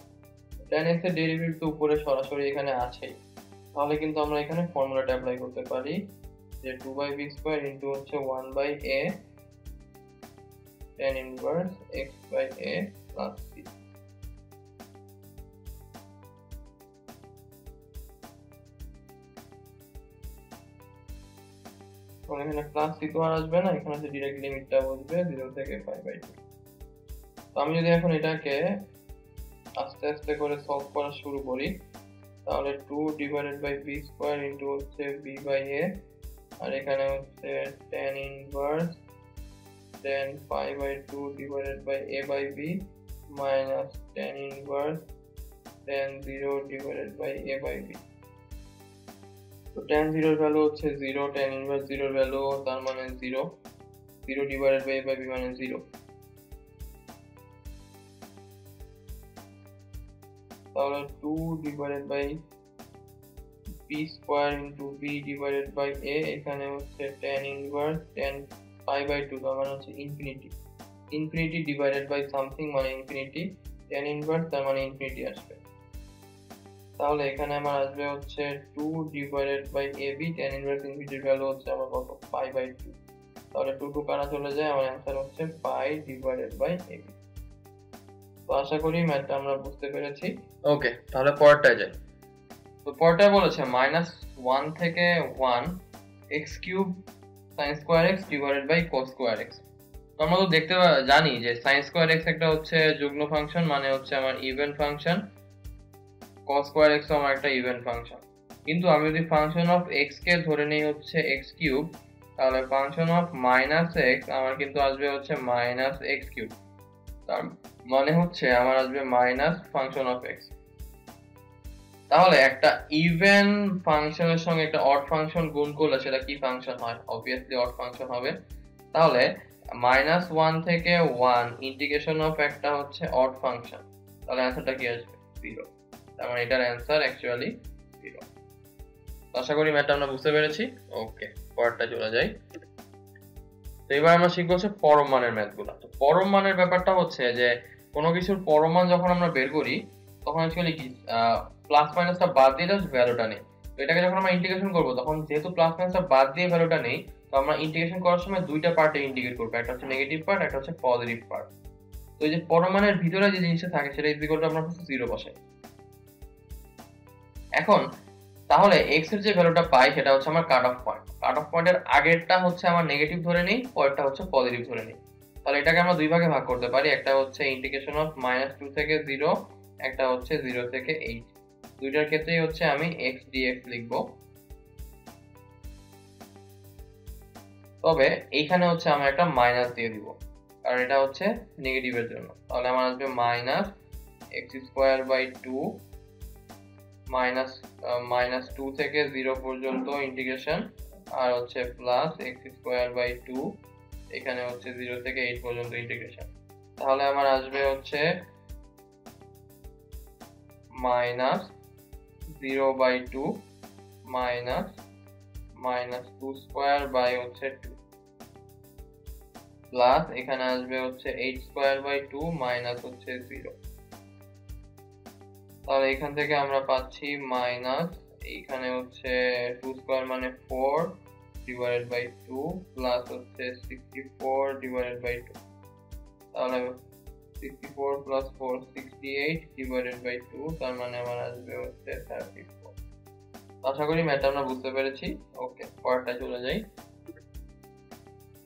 tan x এর ডেরিভেটিভ তো উপরে সরাসরি এখানে আছেই, তাহলে কিন্তু আমরা এখানে ফর্মুলাটা অ্যাপ্লাই করতে পারি যে 2/b স্কয়ার ইনটু হচ্ছে 1/a tan inverse x by a plus c। এখন এখানে প্লাস c তো আর আসবে না, এখানে হচ্ছে ডাইরেক্ট লিমিটটা বসবে 0 থেকে π/2। তো আমি যদি এখন এটাকে আস্তে আস্তে করে সলভ করা শুরু করি, তাহলে 2 divided by b square into হচ্ছে b বাই a, আর এখানে হচ্ছে tan inverse tan π/2 divided by a by b minus tan inverse tan 0 divided by a by b। তো tan 0 এর ভ্যালু হচ্ছে 0, tan ইনভার্স 0 এর ভ্যালু তার মানে 0, 0 divided by a by b মানে 0। তাহলে 2 divided by b square into b divided by a, এখানে হচ্ছে tan ইনভার্স tan π/2 তার মানে হচ্ছে infinity, infinity divided by something মানে ইনফিনিটি, tan ইনভার্স তার মানে ইনফিনিটি আসবে। তাহলে এখানে আমার আসবে হচ্ছে 2 divided by ab, tan inverse ইনফিনিটির ভ্যালু হচ্ছে আমার কত π/2, তাহলে 2 2 কাটা চলে যায়, আমার आंसर হচ্ছে π ডিভাইডেড বাই ab। তো আশা করি ম্যাথটা আমরা বুঝতে পেরেছি। ওকে, তাহলে পরেরটায় যাই। তো পরেরটা বলেছে -1 থেকে 1 x³ sin square x divided by cos square x। তো আমরা তো দেখতে জানি যে sin স্কয়ার x একটা হচ্ছে যুগ্ম ফাংশন, মানে হচ্ছে আমার even function, cos square x আমার একটা ইভেন ফাংশন। কিন্তু আমি যদি ফাংশন অফ x কে ধরে নেই হচ্ছে x³, তাহলে ফাংশন অফ -x আমার কিন্তু আসবে হচ্ছে -x³, তার মানে হচ্ছে আমার আসবে মাইনাস ফাংশন অফ x। তাহলে একটা ইভেন ফাংশনের সঙ্গে একটা অড ফাংশন গুণ করলে সেটা কি ফাংশন হয়? অবভিয়াসলি অড ফাংশন হবে। তাহলে -1 থেকে 1 ইন্টিগ্রেশন অফ একটা হচ্ছে অড ফাংশন, তাহলে অ্যান্সারটা কি আসবে? 0। তার মানে এটার অ্যান্সার অ্যাকচুয়ালি 0। আশা করি ম্যাথটা আমরা বুঝতে পেরেছি। ওকে, পরেরটা চলে যাই। তো এবার আমরা শিখবো হচ্ছে পরম মানের ম্যাথগুলো। তো পরম মানের ব্যাপারটা হচ্ছে যে কোনো কিছুর পরম মান যখন আমরা বের করি তখন অ্যাকচুয়ালি কি প্লাস মাইনাসটা বাদ দিয়ে জাস্ট ভ্যালুটা নেই। তো এটাকে যখন আমরা ইন্টিগ্রেশন করব তখন যেহেতু প্লাস মাইনাসটা বাদ দিয়ে ভ্যালুটা নেই, তো আমরা ইন্টিগ্রেশন করার সময় দুইটা পার্টে ইন্টিগ্রেট করব, একটা হচ্ছে নেগেটিভ পার্ট, একটা হচ্ছে পজিটিভ পার্ট। তো এই যে পরম মানের ভিতরে যে জিনিসটা থাকে সেটা ইকুয়াল টু আমরা 0 বসাই। এখন তাহলে x এর যে ভ্যালুটা পাই সেটা হচ্ছে আমার cut off point. Cut off পয়েন্টের আগেরটা হচ্ছে আমার নেগেটিভ ধরে নেই, পরেরটা হচ্ছে পজিটিভ ধরে নেই। তাহলে এটাকে আমরা দুই ভাগে ভাগ করতে পারি, একটা হচ্ছে ইন্টিগ্রেশন অফ -2 থেকে 0, একটা হচ্ছে 0 থেকে 8। দুইটার ক্ষেত্রেই হচ্ছে আমি x dx লিখব। তবে এইখানে হচ্ছে আমরা একটা মাইনাস দিয়ে দিব, কারণ এটা হচ্ছে নেগেটিভের জন্য। তাহলে আমার আসবে -x²/2 -2 থেকে 0 পর্যন্ত ইন্টিগ্রেশন, আর হচ্ছে প্লাস x²/2 এখানে হচ্ছে 0 থেকে 8 পর্যন্ত ইন্টিগ্রেশন। তাহলে আমার আসবে হচ্ছে -0/2 -2² প্লাস এখানে আসবে হচ্ছে 8² মাইনাস হচ্ছে 0। তাহলে এখান থেকে আমরা পাচ্ছি মাইনাস, এইখানে হচ্ছে 2² মানে 4 ডিভাইডেড বাই 2 প্লাস হচ্ছে 64/2। তাহলে 64 প্লাস 4 68 ডিভাইডেড বাই 2, তার মানে আমার আসবে হচ্ছে 34। আশা করি ম্যাথটা আমরা বুঝতে পেরেছি। ওকে, পরেরটা চলে যাই।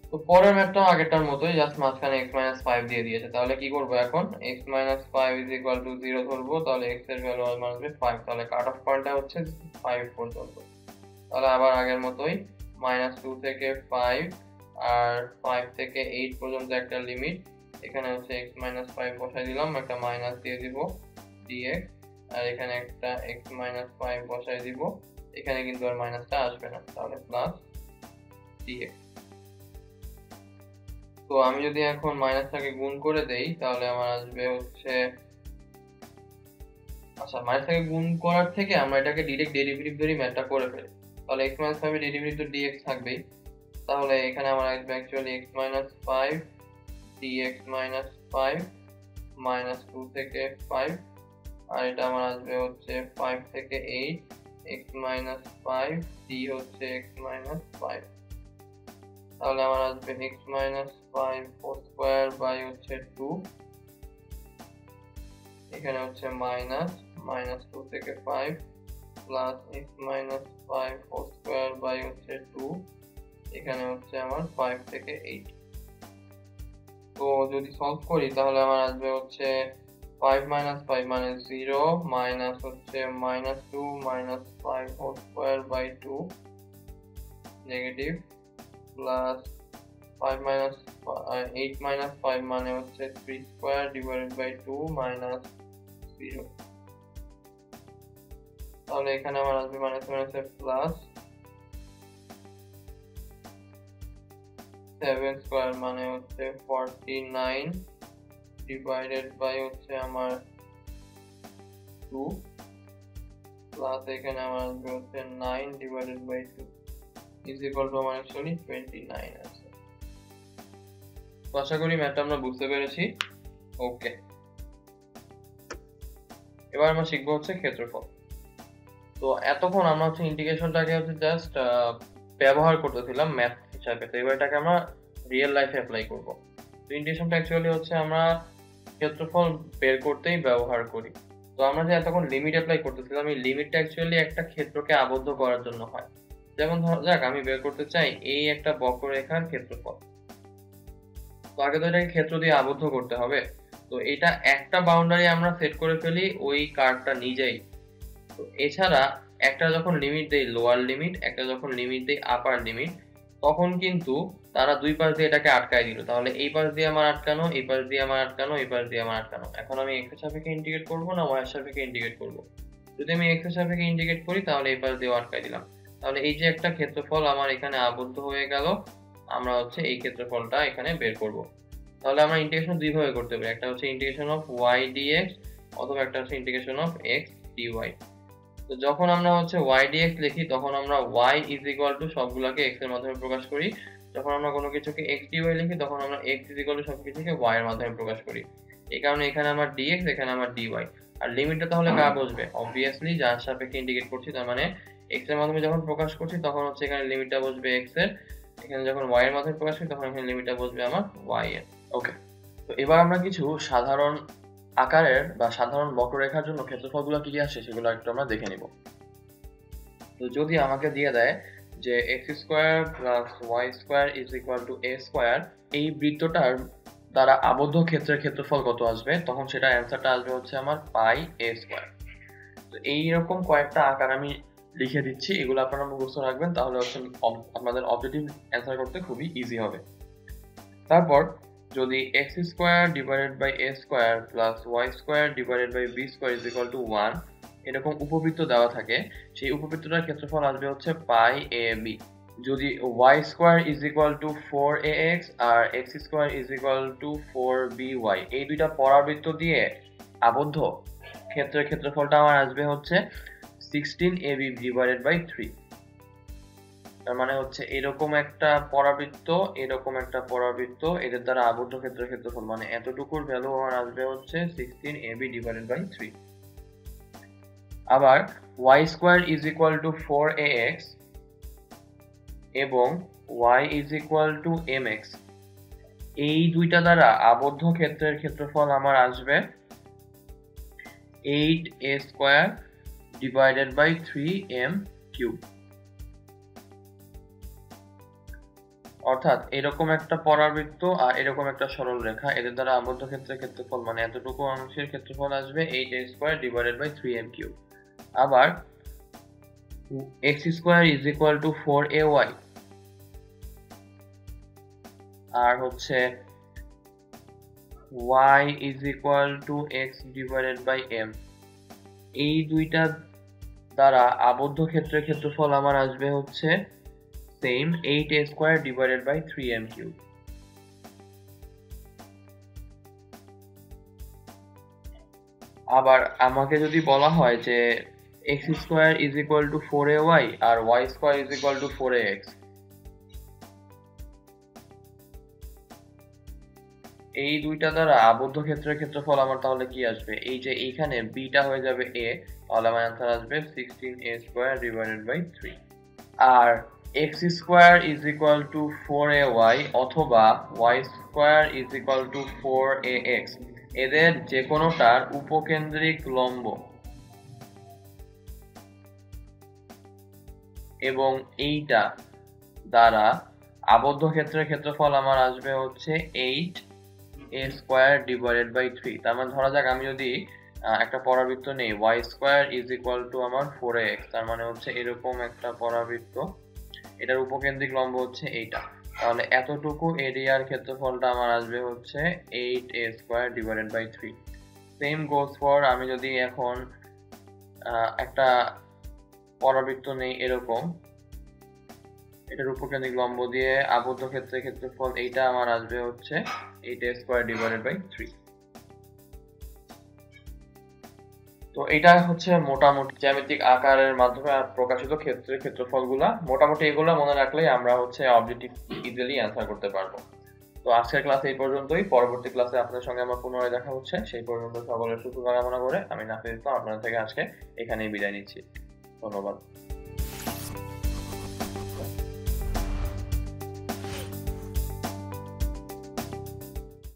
তো পরের ম্যাথটাও আগেরটার মতোই, জাস্ট মাঝখানে x - 5 দিয়ে দিয়েছে। তাহলে কি করব এখন? x - 5 = 0 ধরবো, তাহলে x এর ভ্যালু আসবে 5। তাহলে কাট অফ পয়েন্টটা হচ্ছে 5 পর্যন্ত। তাহলে আবার আগের মতোই -2 থেকে 5, আর 5 থেকে 8 পর্যন্ত একটা লিমিট, এখানে হচ্ছে x মাইনাস 5 বসাই দিলাম, একটা মাইনাস দিয়ে দিব dx, আর এখানে একটা x মাইনাস 5 বসাই দিব, এখানে কিন্তু আর মাইনাসটা আসবে না, তাহলে প্লাস dx। তো আমি যদি এখন মাইনাসটাকে গুণ করে দেই তাহলে আমার আসবে হচ্ছে, আচ্ছা মাইনাসটাকে গুণ করার থেকে আমরা এটাকে ডাইরেক্ট ডেরিভেটিভ ধরে ম্যাথটা করে ফেলি, তাহলে x মাইনাস 5 এর ডেরিভেটিভ তো dx থাকবেই, তাহলে এখানে আমার আসবে actually x minus 5 dx minus 5 minus 2 থেকে 5, আর এটা আমার আসবে হচ্ছে 5 থেকে 8 x মাইনাস 5 d হচ্ছে x মাইনাস 5, তাহলে আমার আসবে x minus 5 whole square by হচ্ছে 2, এখানে হচ্ছে মাইনাস 2 থেকে 5 plus x minus 5 whole square by হচ্ছে 2, এখানে হচ্ছে আমার 5 থেকে 8। তো যদি সলভ করি তাহলে আমার আসবে হচ্ছে 5 মাইনাস 5 মানে 0, মাইনাস হচ্ছে minus 2 minus 5 whole square by 2 negative, plus 5 minus 8 minus 5 মানে হচ্ছে 3 স্কয়ার ডিভাইডেড বাই 2 মাইনাস 0, তাহলে এখানে আমার আসবে মাইনাস মাইনাস প্লাস 7 স্কয়ার মানে হচ্ছে 49 ডিভাইডেড বাই হচ্ছে আমার 2, প্লাস এখানে আমার আসবে হচ্ছে 9 divided by 2 is equal to আমার অ্যাকচুয়ালি 29 আছে। তো আশা করি ম্যাথটা আমরা বুঝতে পেরেছি। ওকে, এবার আমরা শিখবো হচ্ছে ক্ষেত্রফল। তো এতক্ষণ আমরা হচ্ছে ইন্টিগ্রেশনটাকে হচ্ছে জাস্ট ব্যবহার করতেছিলাম ম্যাথ হিসাবে, তো এবার এটাকে আমরা রিয়েল লাইফে অ্যাপ্লাই করব। তো ইন্টিগ্রেশনটা অ্যাকচুয়ালি হচ্ছে আমরা ক্ষেত্রফল বের করতেই ব্যবহার করি। তো আমরা যে এতক্ষণ লিমিট অ্যাপ্লাই করতেছিলাম, এই লিমিটটা অ্যাকচুয়ালি একটা ক্ষেত্রকে আবদ্ধ করার জন্য হয়। যেমন ধরা যাক আমি বের করতে চাই এই একটা বক্ররেখার ক্ষেত্রফল, তো আগে তো এটাকে ক্ষেত্র দিয়ে আবদ্ধ করতে হবে। তো এটা একটা বাউন্ডারি আমরা সেট করে ফেলি ওই কার্ভটা নিজেই। তো এছাড়া একটা যখন লিমিট দেই লোয়ার লিমিট, একটা যখন লিমিট দেই আপার লিমিট, তখন কিন্তু তারা দুই পাশ দিয়ে এটাকে আটকায় দিল। তাহলে এই পাশ দিয়ে আমার আটকানো, এই পাশ দিয়ে আমার আটকানো, এই পাশ দিয়ে আমার আটকানো। এখন আমি x এর সাপেক্ষে ইন্টিগ্রেট করব না y এর সাপেক্ষে ইন্টিগ্রেট করব? যদি আমি x এর সাপেক্ষে ইন্টিগ্রেট করি তাহলে এই পাশ দিয়ে আটকায় দিলাম, তাহলে এই যে একটা ক্ষেত্রফল আমার এখানে আবদ্ধ হয়ে গেল, আমরা হচ্ছে এই ক্ষেত্রফলটা এখানে বের করব। তাহলে আমরা ইন্টিগ্রেশন দুই ভাবে করতে পারি, একটা হচ্ছে ইন্টিগ্রেশন অফ y dx অথবা একটা হচ্ছে ইন্টিগ্রেশন অফ x dy। তো যখন আমরা হচ্ছে y dx লিখি তখন আমরা y ইজ ইকুয়াল টু সবগুলোকে x এর মাধ্যমে প্রকাশ করি, যখন আমরা কোনো কিছুকে x dy লিখি তখন আমরা x ইজ ইকুয়াল টু সবকিছুকে y এর মাধ্যমে প্রকাশ করি। এই কারণে এখানে আমার dx, এখানে আমার dy, আর লিমিটটা তাহলে কার বসবে? অবভিয়াসলি যার সাপেক্ষে ইন্টিগ্রেট করছি, তার মানে x এর মাধ্যমে যখন প্রকাশ করছি তখন হচ্ছে এখানে লিমিটটা বসবে x এর, এখানে যখন y এর মাধ্যমে প্রকাশ করি তখন এখানে লিমিটটা বসবে আমার y এর। ওকে, তো এবার আমরা কিছু সাধারণ আকারের বা সাধারণ বক্ররেখার জন্য ক্ষেত্রফলগুলো কি কি আসে সেগুলো একটু আমরা দেখে নিব। তো যদি আমাকে দিয়ে দেয় যে x square plus y square is equal two a square, এই বৃত্তটার দ্বারা আবদ্ধ ক্ষেত্রের ক্ষেত্রফল কত আসবে, তখন সেটা অ্যান্সারটা আসবে হচ্ছে আমার পাই a স্কয়ার। তো এইরকম কয়েকটা আকার আমি লিখে দিচ্ছি, এগুলো আপনারা মুখস্থ রাখবেন, তাহলে হচ্ছে আপনাদের অবজেক্টিভ অ্যান্সার করতে খুবই ইজি হবে। তারপর যদি x square divided by a square plus y square divided by b square is equal to 1 এরকম উপবৃত্ত দেওয়া থাকে, সেই উপবৃত্তটার ক্ষেত্রফল আসবে হচ্ছে পাই a b। যদি y square is equal to 4ax আর x square is equal to 4by, এই দুইটা পরাবৃত্ত দিয়ে আবদ্ধ ক্ষেত্রের ক্ষেত্রফলটা আমার আসবে হচ্ছে 16ab ডিভাইডেড বাই 3। তার মানে হচ্ছে এরকম একটা পরাবৃত্ত, এরকম একটা পরাবৃত্ত, এদের দ্বারা আবদ্ধ ক্ষেত্রের ক্ষেত্রফল মানে এতটুকুর ভ্যালু আমার আসবে হচ্ছে 16ab ডিভাইডেড বাই 3। আবার y square is equal to 4ax এবং y is equal two mx, এই দুইটা দ্বারা আবদ্ধ ক্ষেত্রের ক্ষেত্রফল আমার আসবে 8a square divided by 3m cube. অর্থাৎ এরকম একটা পরাবৃত্ত আর এরকম একটা সরল রেখা, এদের দ্বারা আবদ্ধ ক্ষেত্রের ক্ষেত্রফল মানে এতটুকু অংশের ক্ষেত্রফল আসবে 8a square divided by 3m cube. আবার x square is equal to 4ay, আর হচ্ছে y is equal to x divided by m, এই দুইটা দ্বারা আবদ্ধ ক্ষেত্রের ক্ষেত্রফল আমার আসবে হচ্ছে same 8a square divided by 3m cube. আবার আমাকে যদি বলা হয় যে x square is equal to 4ay আর y square is equal to 4ax, এই দুইটা দ্বারা আবদ্ধ ক্ষেত্রের ক্ষেত্রফল আমার তাহলে কি আসবে? এই যে এইখানে বিটা হয়ে যাবে a, তাহলে আমার आंसर আসবে 16a স্কয়ার ডিভাইডেড বাই 3। আর x square is equal to 4ay অথবা y square is equal to 4ax, এদের যে কোনোটার উপকেন্দ্রিক লম্ব এবং এইটা দ্বারা আবদ্ধ ক্ষেত্রের ক্ষেত্রফল আমার আসবে হচ্ছে 8a স্কয়ার ডিভাইডেড বাই 3। তার মানে ধরা যাক আমি যদি একটা পরাবৃত্ত নেই y square is equal to আমার 4ax, তার মানে হচ্ছে এরকম একটা পরাবৃত্ত, এটার উপকেন্দ্রিক লম্ব হচ্ছে এইটা, তাহলে এতটুকু এরিয়ার ক্ষেত্রফলটা আমার আসবে হচ্ছে 8a square divided by 3। Same goes for আমি যদি এখন একটা পরাবৃত্ত নেই এরকম, এটার উপকেন্দ্রিক লম্ব দিয়ে আবদ্ধ ক্ষেত্রের ক্ষেত্রফল এইটা আমার আসবে হচ্ছে 8a স্কয়ার ডিভাইডেড বাই 3। তো এটা হচ্ছে মোটামুটি জ্যামিতিক আকারের মাধ্যমে প্রকাশিত ক্ষেত্রের ক্ষেত্রফলগুলা। মোটামুটি এগুলা মনে রাখলেই আমরা হচ্ছে অবজেক্টিভ ইজিলি অ্যান্সার করতে পারবো। তো আজকের ক্লাস এই পর্যন্তই, পরবর্তী ক্লাসে আপনাদের সঙ্গে আমার পুনরায় দেখা হচ্ছে। সেই পর্যন্ত সকলের সুস্থতা কামনা করে আমি নাফিজ ইসলাম আপনাদের থেকে আজকে এখানেই বিদায় নিচ্ছি। ধন্যবাদ।